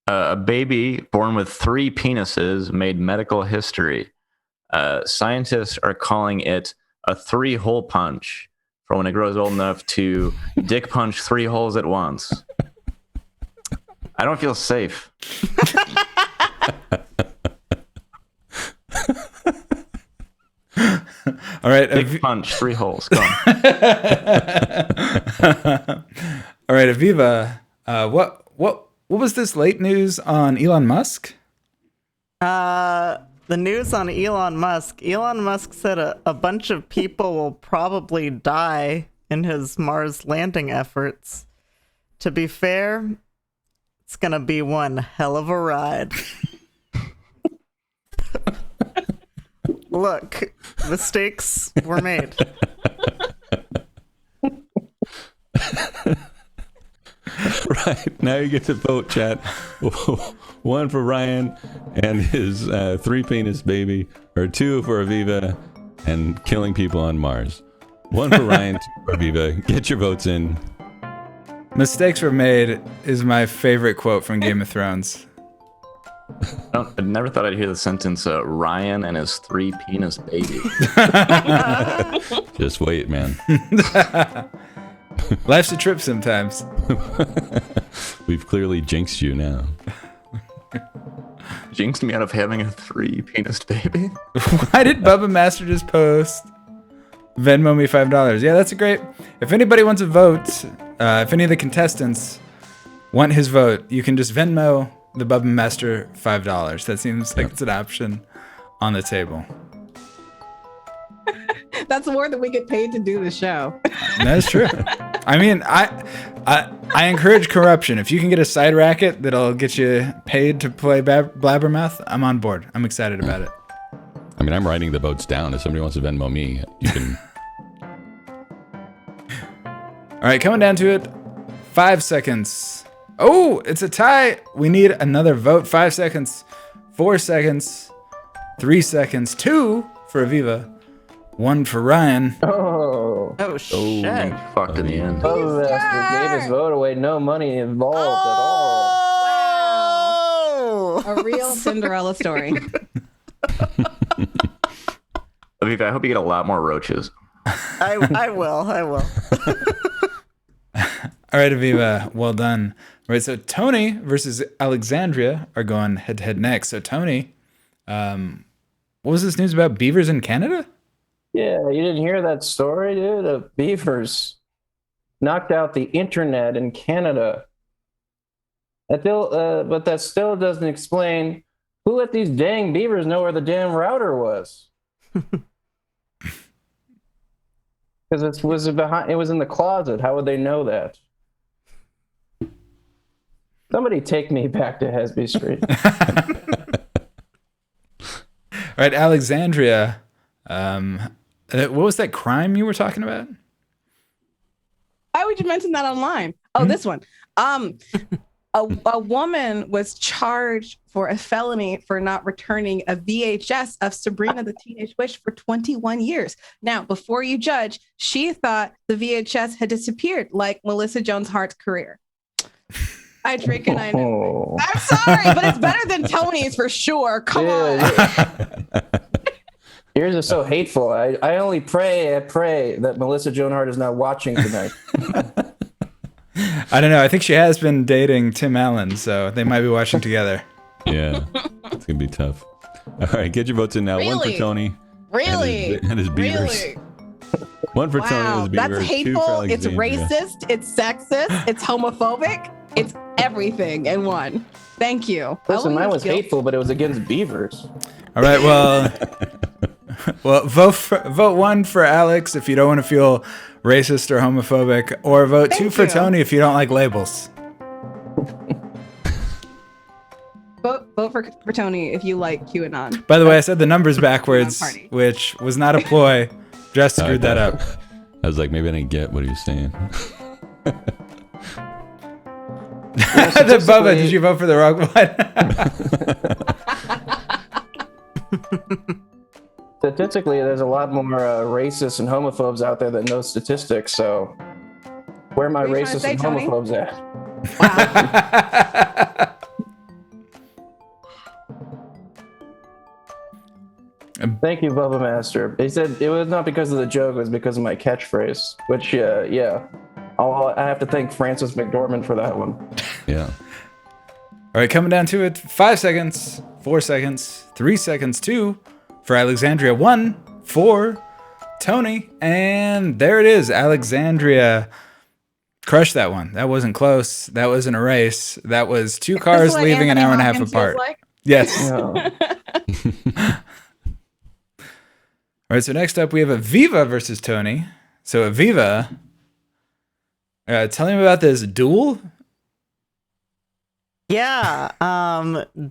A baby born with 3 penises made medical history. Scientists are calling it a 3-hole punch for when it grows old enough to dick punch 3 holes at once. I don't feel safe. All right. Dick punch 3 holes. Go on. All right, Aviva. What was this late news on Elon Musk? The news on Elon Musk. Elon Musk said a bunch of people will probably die in his Mars landing efforts. To be fair, it's gonna be one hell of a ride. Look, mistakes were made. Right, now you get to vote, chat. 1 for Ryan and his 3-penis baby, or 2 for Aviva and killing people on Mars. 1 for Ryan, 2 for Aviva. Get your votes in. Mistakes were made is my favorite quote from Game of Thrones. I never thought I'd hear the sentence, Ryan and his 3-penis baby. Just wait, man. Life's a trip sometimes. We've clearly jinxed you now. Jinxed me out of having a 3-penis baby. Why did Bubba Master just post Venmo me $5? Yeah, that's a great. If anybody wants a vote, if any of the contestants want his vote, you can just Venmo the Bubba Master $5. That seems like it's an option on the table. That's more than we get paid to do the show. That's true. I mean, I encourage corruption. If you can get a side racket that'll get you paid to play Blabbermouth, I'm on board. I'm excited about it. I mean, I'm writing the votes down. If somebody wants to Venmo me, you can. All right, coming down to it. 5 seconds. Oh, it's a tie. We need another vote. 5 seconds. 4 seconds. 3 seconds. 2 for Aviva. 1 for Ryan. Oh. Oh shit! Fucked in the end. Oh, Master gave his vote away. No money involved at all. Oh! A real Cinderella story. Aviva, I hope you get a lot more roaches. I will. All right, Aviva, well done. All right, so Tony versus Alexandria are going head-to-head next. So Tony, what was this news about beavers in Canada? Yeah, you didn't hear that story, dude? Of beavers knocked out the internet in Canada. But that still doesn't explain who let these dang beavers know where the damn router was. Because it was in the closet. How would they know that? Somebody take me back to Hesby Street. All right, Alexandria, what was that crime you were talking about? Why would you mention that online? Oh, this one. A woman was charged for a felony for not returning a VHS of Sabrina the Teenage Witch for 21 years. Now, before you judge, she thought the VHS had disappeared, like Melissa Joan Hart's career. I drink and I know. I'm sorry, but it's better than Tony's for sure. Come on. Yours is so hateful. I only pray that Melissa Joan Hart is not watching tonight. I don't know. I think she has been dating Tim Allen, so they might be watching together. Yeah, it's gonna be tough. All right, get your votes in now. Really? 1 for Tony. Really? And his beavers. Really? 1 for Tony and Wow, his beavers. that's 2 for hateful. It's Alexandria. racist. It's sexist. It's homophobic. It's everything in one. Thank you. Listen, mine was guilty. hateful, but it was against beavers. All right, well, vote 1 for Alex if you don't want to feel racist or homophobic, or vote 2 for you. Tony if you don't like labels. Vote for Tony if you like QAnon. By the way, I said the numbers backwards, Party. which was not a ploy. Just screwed that up. I was like, maybe I didn't get what he was saying. The Bubba, did you vote for the wrong one? Statistically, there's a lot more racists and homophobes out there that know statistics, so where are my What are you trying to racists say, and Tony? homophobes at? Thank you, Bubba Master. He said it was not because of the joke, it was because of my catchphrase, which, yeah. I have to thank Francis McDormand for that one. Yeah. All right, coming down to it. 5 seconds, 4 seconds, 3 seconds, 2 for Alexandria, 1 for Tony. And there it is. Alexandria crushed that one. That wasn't close. That wasn't a race. That was 2 cars what leaving an Anthony hour and a half Hopkins apart. feels like? Yes. Yeah. All right, so next up we have Aviva versus Tony. So Aviva, tell me about this duel. Yeah,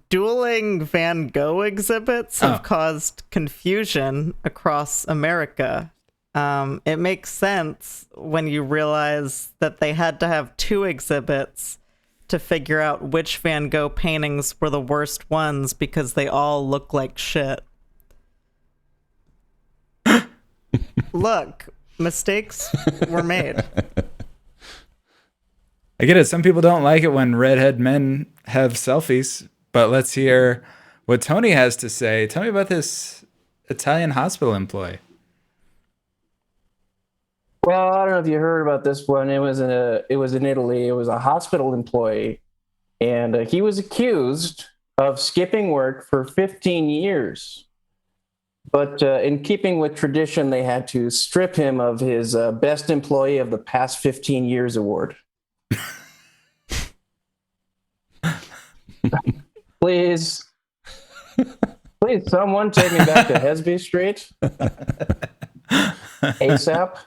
dueling Van Gogh exhibits have caused confusion across America. It makes sense when you realize that they had to have 2 exhibits to figure out which Van Gogh paintings were the worst ones because they all look like shit. Look, mistakes were made. I get it. Some people don't like it when redhead men have selfies, but let's hear what Tony has to say. Tell me about this Italian hospital employee. Well, I don't know if you heard about this one. It was in Italy. It was a hospital employee, and he was accused of skipping work for 15 years. But in keeping with tradition, they had to strip him of his Best Employee of the Past 15 Years award. Please, someone take me back to Hesby Street ASAP.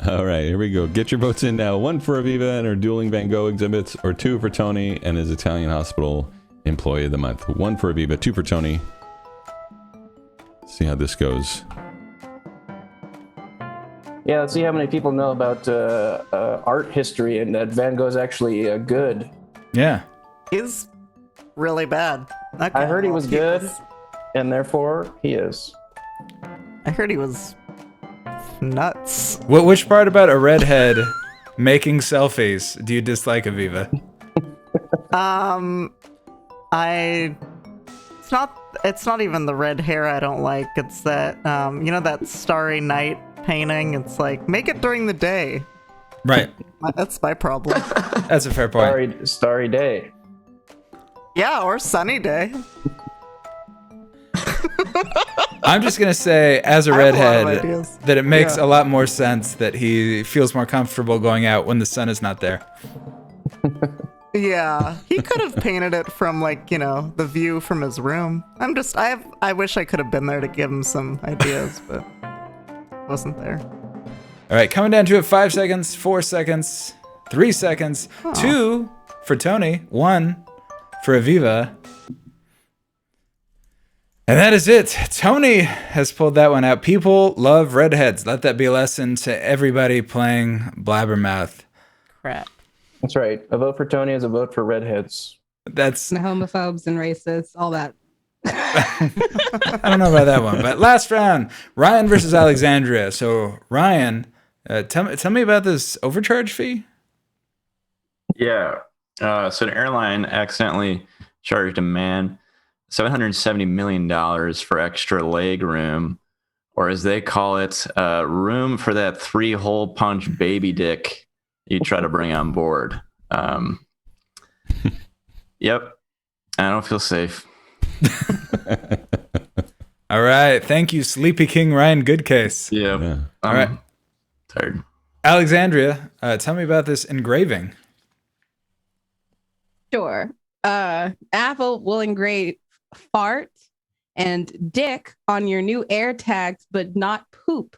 All right, here we go. Get your votes in now. 1 for Aviva and her dueling Van Gogh exhibits, or 2 for Tony and his Italian hospital employee of the month. 1 for Aviva, 2 for Tony. See how this goes. Yeah, let's see how many people know about art history and that Van Gogh's actually good. Yeah. He's really bad. I heard he was good, and therefore he is. I heard he was nuts. Which part about a redhead making selfies do you dislike, Aviva? It's not even the red hair I don't like. It's that that Starry Night painting. It's like, make it during the day. Right. That's my problem. That's a fair point. Starry day. Yeah, or sunny day. I'm just going to say, as a I have a lot of redhead, ideas. that it makes Yeah. a lot more sense that he feels more comfortable going out when the sun is not there. Yeah, he could have painted it from the view from his room. I wish I could have been there to give him some ideas, but wasn't there. All right, coming down to it, 5 seconds, 4 seconds, 3 seconds, 2 for Tony, 1 for Aviva. And that is it. Tony has pulled that one out. People love redheads. Let that be a lesson to everybody playing Blabbermouth. Crap. That's right. A vote for Tony is a vote for redheads. That's, And homophobes and racists, all that. I don't know about that one. But last round, Ryan versus Alexandria. So Ryan, tell me about this overcharge fee. Yeah. So an airline accidentally charged a man $770 million for extra leg room, or as they call it, room for that 3-hole punch baby dick you try to bring on board. Yep. I don't feel safe. All right. Thank you, Sleepy King Ryan Goodcase. Yep. Yeah. All right. Tired. Alexandria, tell me about this engraving. Sure. Apple will engrave fart and dick on your new air tags, but not poop.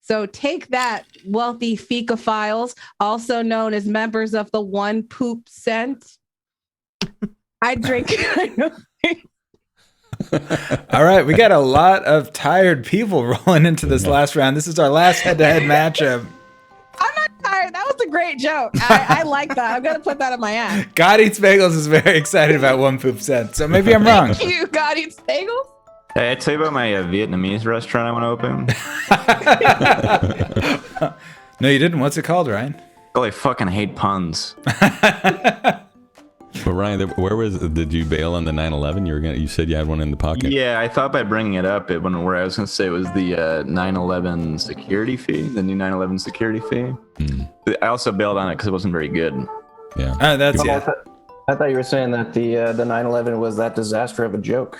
So take that, wealthy fecophiles, also known as members of the one poop scent. I drink. All right, we got a lot of tired people rolling into this last round. This is our last head-to-head matchup. I'm not tired. That was a great joke. I like that. I'm gonna put that on my app. God Eats Bagels is very excited about one poop scent, so maybe I'm wrong. Thank you, God Eats Bagels. Hey, I tell you about my Vietnamese restaurant I want to open. No, you didn't. What's it called, Ryan? Oh, I fucking hate puns. But Ryan, did you bail on the 9/11? You said you had one in the pocket. Yeah, I thought by bringing it up, where I was going to say it was the 9/11 security fee, the new 9/11 security fee. I also bailed on it because it wasn't very good. Yeah. That's I yeah. thought you were saying that the 9/11 was that disaster of a joke.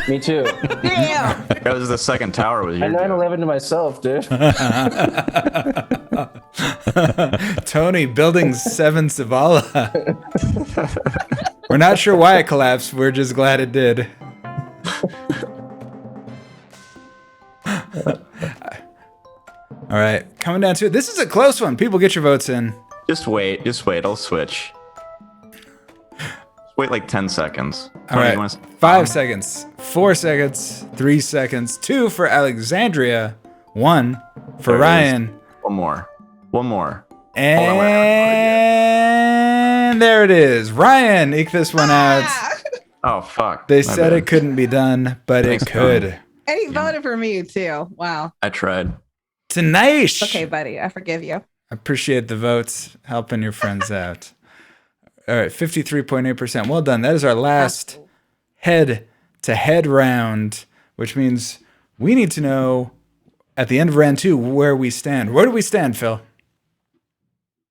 Me too. Damn. That was the second tower. Was I your joke. 9/11 to myself, dude. Tony, Building 7 Zavala. We're not sure why it collapsed. We're just glad it did. All right, coming down to it. This is a close one. People, get your votes in. Just wait. I'll switch. Just wait like 10 seconds. All Tony, right, you wanna- 5 seconds, 4 seconds, 3 seconds, 2 for Alexandria, 1 for There it is. Ryan. One more. And there it is. Ryan, eke this one out. Oh, fuck. They My said bad. it couldn't be done, but Thanks, it could. Tony. And he voted for me too. Wow. I tried. Tonight. Okay, buddy. I forgive you. Appreciate the votes, helping your friends out. All right, 53.8%. Well done. That is our last head-to-head round, which means we need to know at the end of round 2 where we stand. Where do we stand, Phil?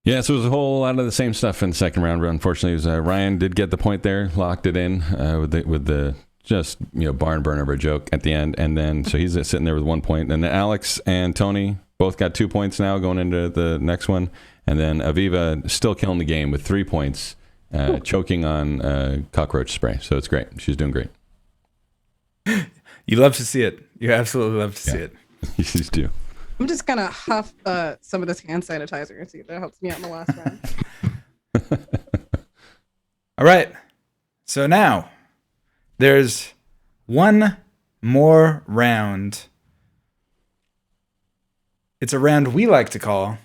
Yeah, so it was a whole lot of the same stuff in the second round. But unfortunately, it was, Ryan did get the point there, locked it in with the just barn burner of a joke at the end, and then so he's sitting there with 1 point, and then Alex and Tony both got 2 points now going into the next one, and then Aviva still killing the game with 3 points, choking on cockroach spray. So it's great. She's doing great. You love to see it. You absolutely love to see it. You just do. I'm just gonna huff some of this hand sanitizer and see if that helps me out in the last round. All right. So now there's one more round. It's a round we like to call.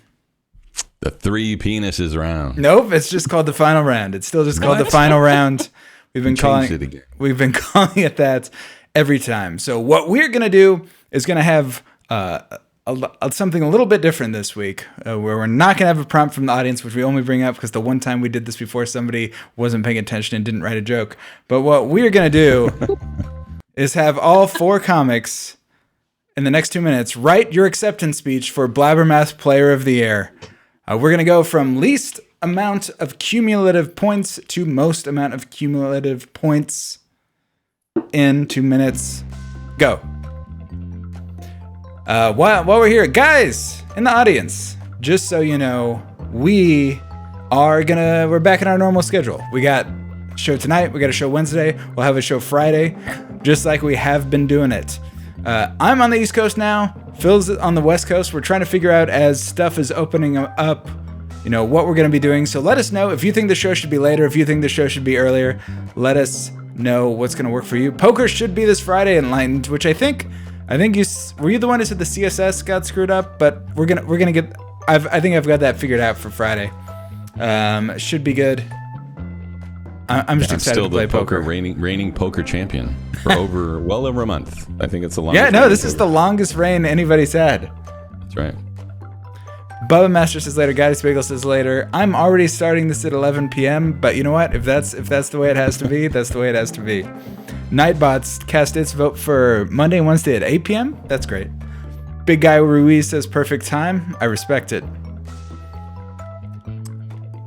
The 3 penises round. Nope, it's just called the final round. It's still just called the What? final round. We've been calling Changed it again. We've been calling it that. every time. So what we're going to do is going to have something a little bit different this week, where we're not going to have a prompt from the audience, which we only bring up because the one time we did this before, somebody wasn't paying attention and didn't write a joke. But what we're going to do is have all 4 comics in the next 2 minutes write your acceptance speech for Blabbermouth Player of the Year. We're going to go from least amount of cumulative points to most amount of cumulative points in 2 minutes. Go. While we're here, guys in the audience, just so you know, we're back in our normal schedule. We got a show tonight, we got a show Wednesday, we'll have a show Friday, just like we have been doing it. I'm on the East Coast now, Phil's on the West Coast. We're trying to figure out, as stuff is opening up, what we're going to be doing. So let us know if you think the show should be later, if you think the show should be earlier. Let us know what's going to work for you. Poker should be this Friday, Enlightened, which I think were you the one who said the CSS got screwed up? But we're gonna get. I think I've got that figured out for Friday. Should be good. I'm just excited to play poker. Reigning poker champion for well over a month. I think it's the longest. Yeah, no, this is the longest reign anybody's had. That's right. Bubba Master says later. Goddess Bagel says later. I'm already starting this at 11 p.m. But you know what? If that's the way it has to be, that's the way it has to be. Nightbots cast its vote for Monday and Wednesday at 8 p.m. That's great. Big Guy Ruiz says perfect time. I respect it.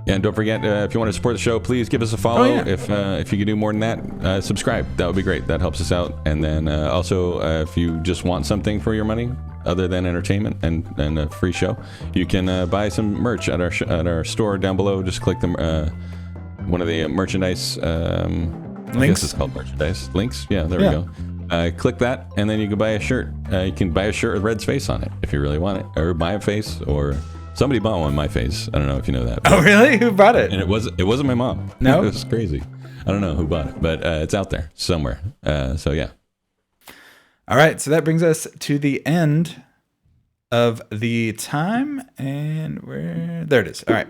Yeah, and don't forget, if you want to support the show, please give us a follow. Oh, yeah. If you can do more than that, subscribe. That would be great. That helps us out. And then also, if you just want something for your money other than entertainment and a free show, you can buy some merch at our store down below. Just click one of the merchandise. Links? I guess it's called merchandise. Links? Yeah, there we go. Click that, and then you can buy a shirt. You can buy a shirt with Red's face on it if you really want it, or buy a face, or somebody bought one with my face. I don't know if you know that. Oh, really? Who bought it? And it wasn't my mom. No? It was crazy. I don't know who bought it, but it's out there somewhere. So yeah. All right, so that brings us to the end of the time, and there it is. All right.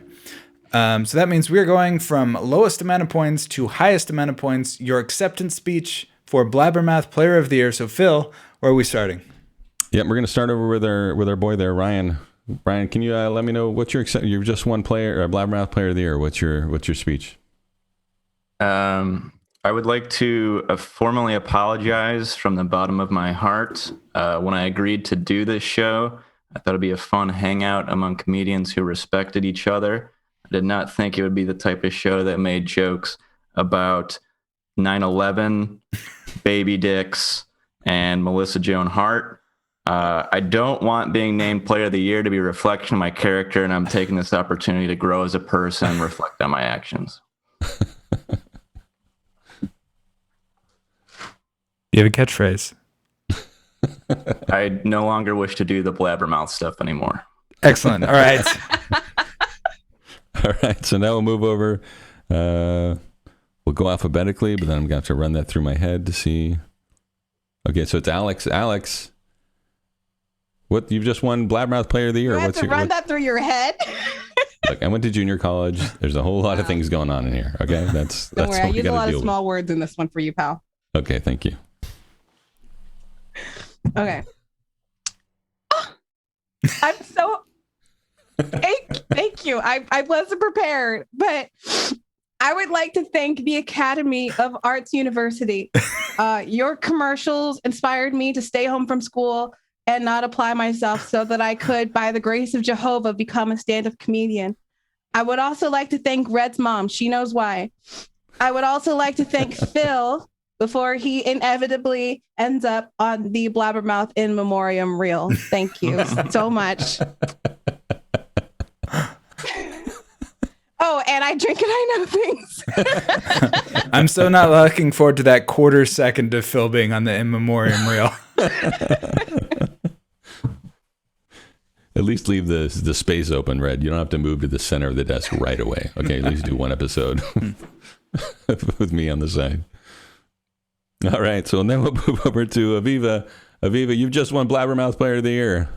So that means we're going from lowest amount of points to highest amount of points. Your acceptance speech for Blabbermouth Player of the Year. So Phil, where are we starting? Yeah, we're going to start over with our boy there, Ryan. Ryan, can you let me know what's your you're just one player, Blabbermouth Player of the Year. What's your speech? I would like to formally apologize from the bottom of my heart. When I agreed to do this show, I thought it'd be a fun hangout among comedians who respected each other. I did not think it would be the type of show that made jokes about 9/11, baby dicks, and Melissa Joan Hart. I don't want being named Player of the Year to be a reflection of my character, and I'm taking this opportunity to grow as a person and reflect on my actions. You have a catchphrase. I no longer wish to do the Blabbermouth stuff anymore. Excellent. All right. All right, so now we'll move over. We'll go alphabetically, but then I'm going to have to run that through my head to see. Okay, so it's Alex. Alex, what you've just won Blabbermouth Player of the Year. You have to run that through your head. Look, I went to junior college. There's a whole lot of things going on in here. Okay, that's Don't worry, I what we use a lot of with. small words in this one for you, pal. Okay, thank you. Okay. I'm so thank you. I wasn't prepared, but I would like to thank the Academy of Arts University. Your commercials inspired me to stay home from school and not apply myself so that I could, by the grace of Jehovah, become a stand-up comedian. I would also like to thank Red's mom. She knows why. I would also like to thank Phil before he inevitably ends up on the Blabbermouth in memoriam reel. Thank you so much. Oh, and I drink and I know things. I'm so not looking forward to that quarter second of Phil being on the in memoriam reel. At least leave the space open, Red. You don't have to move to the center of the desk right away. Okay, at least do one episode with me on the side. All right, so then we'll move over to Aviva. Aviva, you've just won Blabbermouth Player of the Year.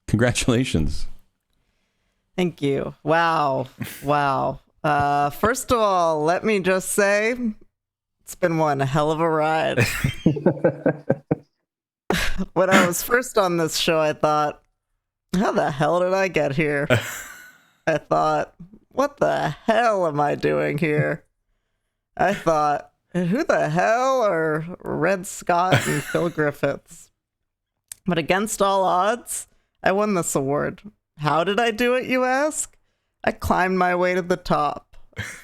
Congratulations. Thank you. Wow. First of all, let me just say, It's been one hell of a ride. When I was first on this show, I thought, how the hell did I get here? I thought, what the hell am I doing here? I thought, who the hell are Red Scott and Phil Griffiths? But against all odds, I won this award. How did I do it, you ask? I climbed my way to the top,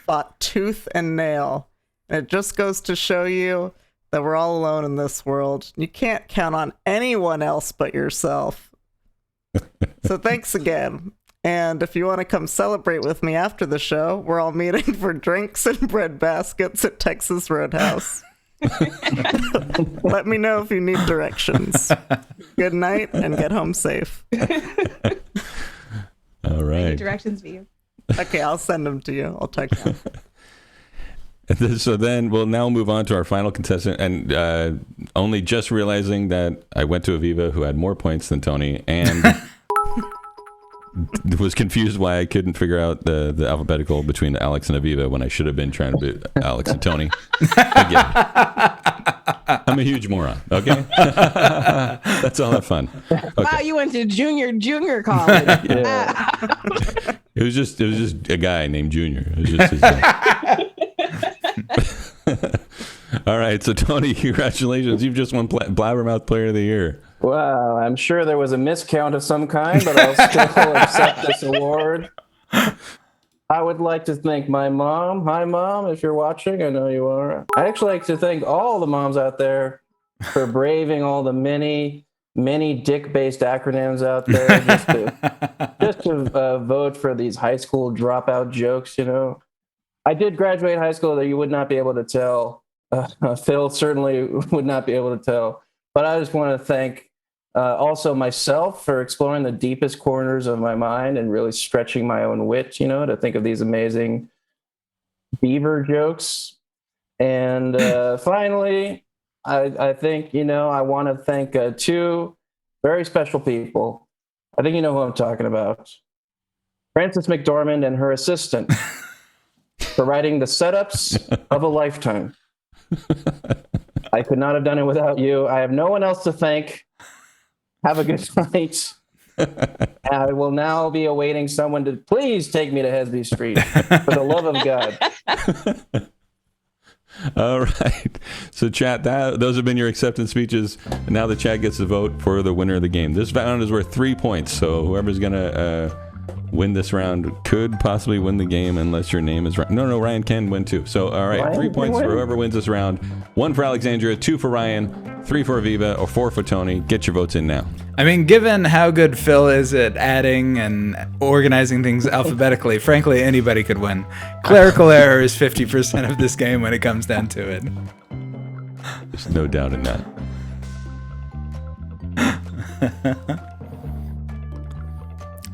fought tooth and nail. And it just goes to show you that we're all alone in this world. You can't count on anyone else but yourself. So thanks again. And if you want to come celebrate with me after the show, we're all meeting for drinks and bread baskets at Texas Roadhouse. Let me know if you need directions. Good night and get home safe. All right. Directions for you. Okay, I'll send them to you. I'll text them. So then we'll now move on to our final contestant, and only just realizing that I went to Aviva, who had more points than Tony, and was confused why I couldn't figure out the alphabetical between Alex and Aviva when I should have been trying to be Alex and Tony. Again, I'm a huge moron. Okay, that's all that fun. Okay. Wow, you went to junior college. It was just a guy named Junior. It was just his name. All right, so Tony, congratulations. You've just won Blabbermouth Player of the Year. Wow, I'm sure there was a miscount of some kind, but I'll still accept this award. I would like to thank my mom. Hi, Mom, if you're watching. I know you are. I'd actually like to thank all the moms out there for braving all the many dick-based acronyms out there just to vote for these high school dropout jokes, you know. I did graduate high school, though you would not be able to tell. Phil certainly would not be able to tell. But I just want to thank also myself for exploring the deepest corners of my mind and really stretching my own wit, you know, to think of these amazing beaver jokes. And finally, I think, you know, I want to thank two very special people. I think you know who I'm talking about. Frances McDormand and her assistant for writing the setups of a lifetime. I could not have done it without you. I have no one else to thank. Have a good night. I will now be awaiting someone to please take me to Hesby Street for the love of God. All right. So chat, those have been your acceptance speeches. And now the chat gets to vote for the winner of the game. This round is worth 3 points. So whoever's going to win this round could possibly win the game unless your name is right. No, Ryan can win too. So, all right, 3 points for whoever wins this round. 1 for Alexandria, 2 for Ryan, 3 for Aviva, or 4 for Tony. Get your votes in now. I mean, given how good Phil is at adding and organizing things alphabetically, frankly, anybody could win. Clerical error is 50% of this game when it comes down to it. There's no doubt in that.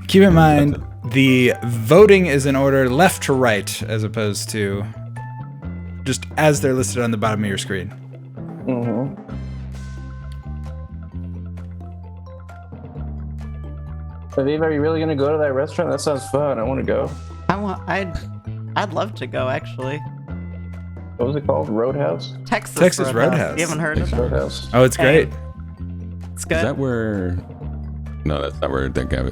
Keep in mind, the voting is in order left to right, as opposed to just as they're listed on the bottom of your screen. Mm-hmm. Aviva, are you really going to go to that restaurant? That sounds fun. I want to go. I'd love to go, actually. What was it called? Roadhouse? Texas Roadhouse. You haven't heard of it? Roadhouse. Oh, it's great. It's good. Is that where... No, that's not where that guy...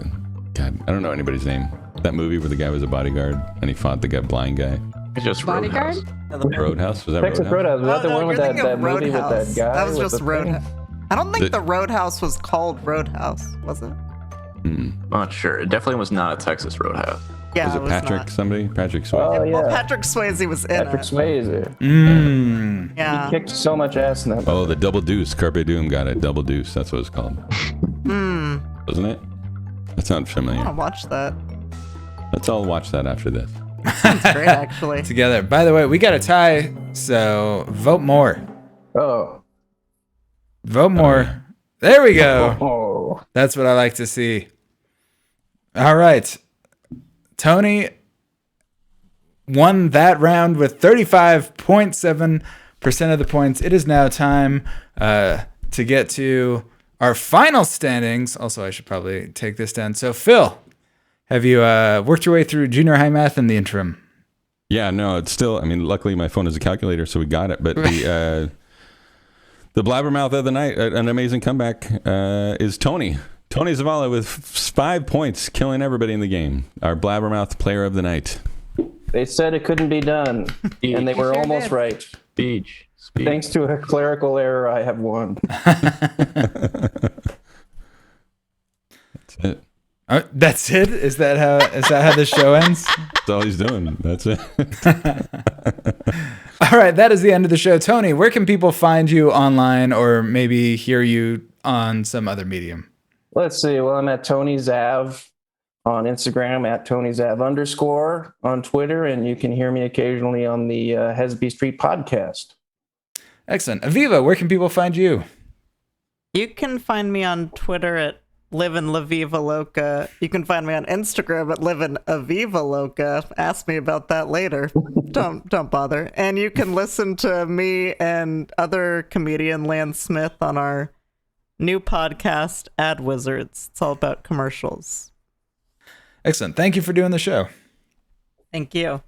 God, I don't know anybody's name. That movie where the guy was a bodyguard and he fought the blind guy. It's just Bodyguard? Roadhouse. Roadhouse? Was that Texas Roadhouse? Roadhouse. Was that the one with you're that thinking of movie with that Roadhouse. guy? That was with just the Roadhouse. thing? I don't think the Roadhouse was called Roadhouse, was it? Not sure. It definitely was not a Texas Roadhouse. Yeah, Was it Patrick not. somebody? Patrick Swayze. Oh, Well, yeah. Patrick Swayze was in Patrick it. Swayze. Yeah. He kicked so much ass in that. Oh, the Double Deuce. Carpe Diem got it. Double Deuce. That's what it's called. Wasn't it? That sounds I familiar. want to watch that. Let's all watch that after this. It's great, actually. Together. By the way, we got a tie, so vote more. Oh. Vote more. There we go. Oh. That's what I like to see. All right. Tony won that round with 35.7% of the points. It is now time to get to our final standings. Also, I should probably take this down. So, Phil, have you worked your way through junior high math in the interim? Yeah, no, it's still. I mean, luckily my phone is a calculator, so we got it. But the Blabbermouth of the night, an amazing comeback, is Tony Zavala with 5 points, killing everybody in the game. Our Blabbermouth player of the night. They said it couldn't be done, and they were almost right. Speech. Thanks to a clerical error, I have won. That's it. That's it? Is that how the show ends? That's all he's doing. That's it. All right, that is the end of the show. Tony, where can people find you online or maybe hear you on some other medium? Let's see. Well, I'm at Tony Zav on Instagram, at TonyZav_ on Twitter, and you can hear me occasionally on the Hesby Street podcast. Excellent. Aviva, where can people find you? You can find me on Twitter at Livin' La Viva Loca. You can find me on Instagram at Livin' Aviva Loca. Ask me about that later. Don't bother. And you can listen to me and other comedian Lance Smith on our new podcast, Ad Wizards. It's all about commercials. Excellent. Thank you for doing the show. Thank you.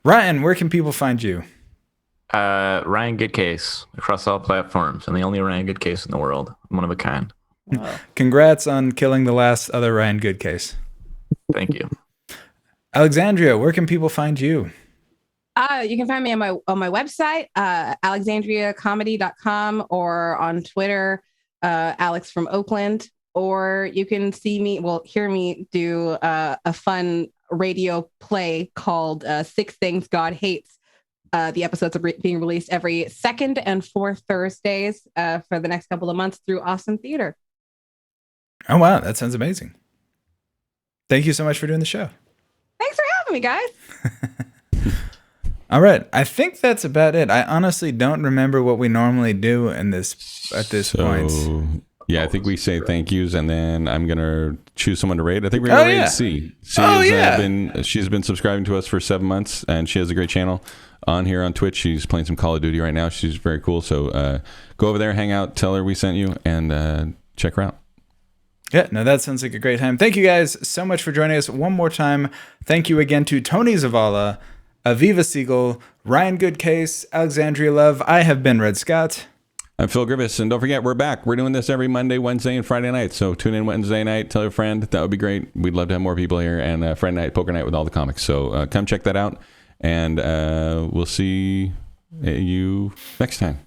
Ryan, where can people find you? Ryan Goodcase across all platforms. I'm the only Ryan Goodcase in the world. I'm one of a kind. Wow. Congrats on killing the last other Ryan Goodcase. Thank you. Alexandria, where can people find you? You can find me on my website, alexandriacomedy.com, or on Twitter, Alex from Oakland. Or you can hear me do a fun radio play called 6 Things God Hates. The episodes are being released every second and fourth Thursdays for the next couple of months through Awesome Theater. Oh, wow. That sounds amazing. Thank you so much for doing the show. Thanks for having me, guys. All right. I think that's about it. I honestly don't remember what we normally do at this point. Yeah, I think we say thank yous, and then I'm going to choose someone to rate. I think we're going to rate C. She's been subscribing to us for 7 months, and she has a great channel on here on Twitch. She's playing some Call of Duty right now. She's very cool. So go over there, hang out, tell her we sent you, and check her out. Yeah, no, that sounds like a great time. Thank you guys so much for joining us one more time. Thank you again to Tony Zavala, Aviva Siegel, Ryan Goodcase, Alexandria Love. I have been Red Scott. I'm Phil Griffiths, and don't forget, we're back. We're doing this every Monday, Wednesday, and Friday night. So tune in Wednesday night, tell your friend. That would be great. We'd love to have more people here, and Friday night, poker night with all the comics. So come check that out, and we'll see you next time.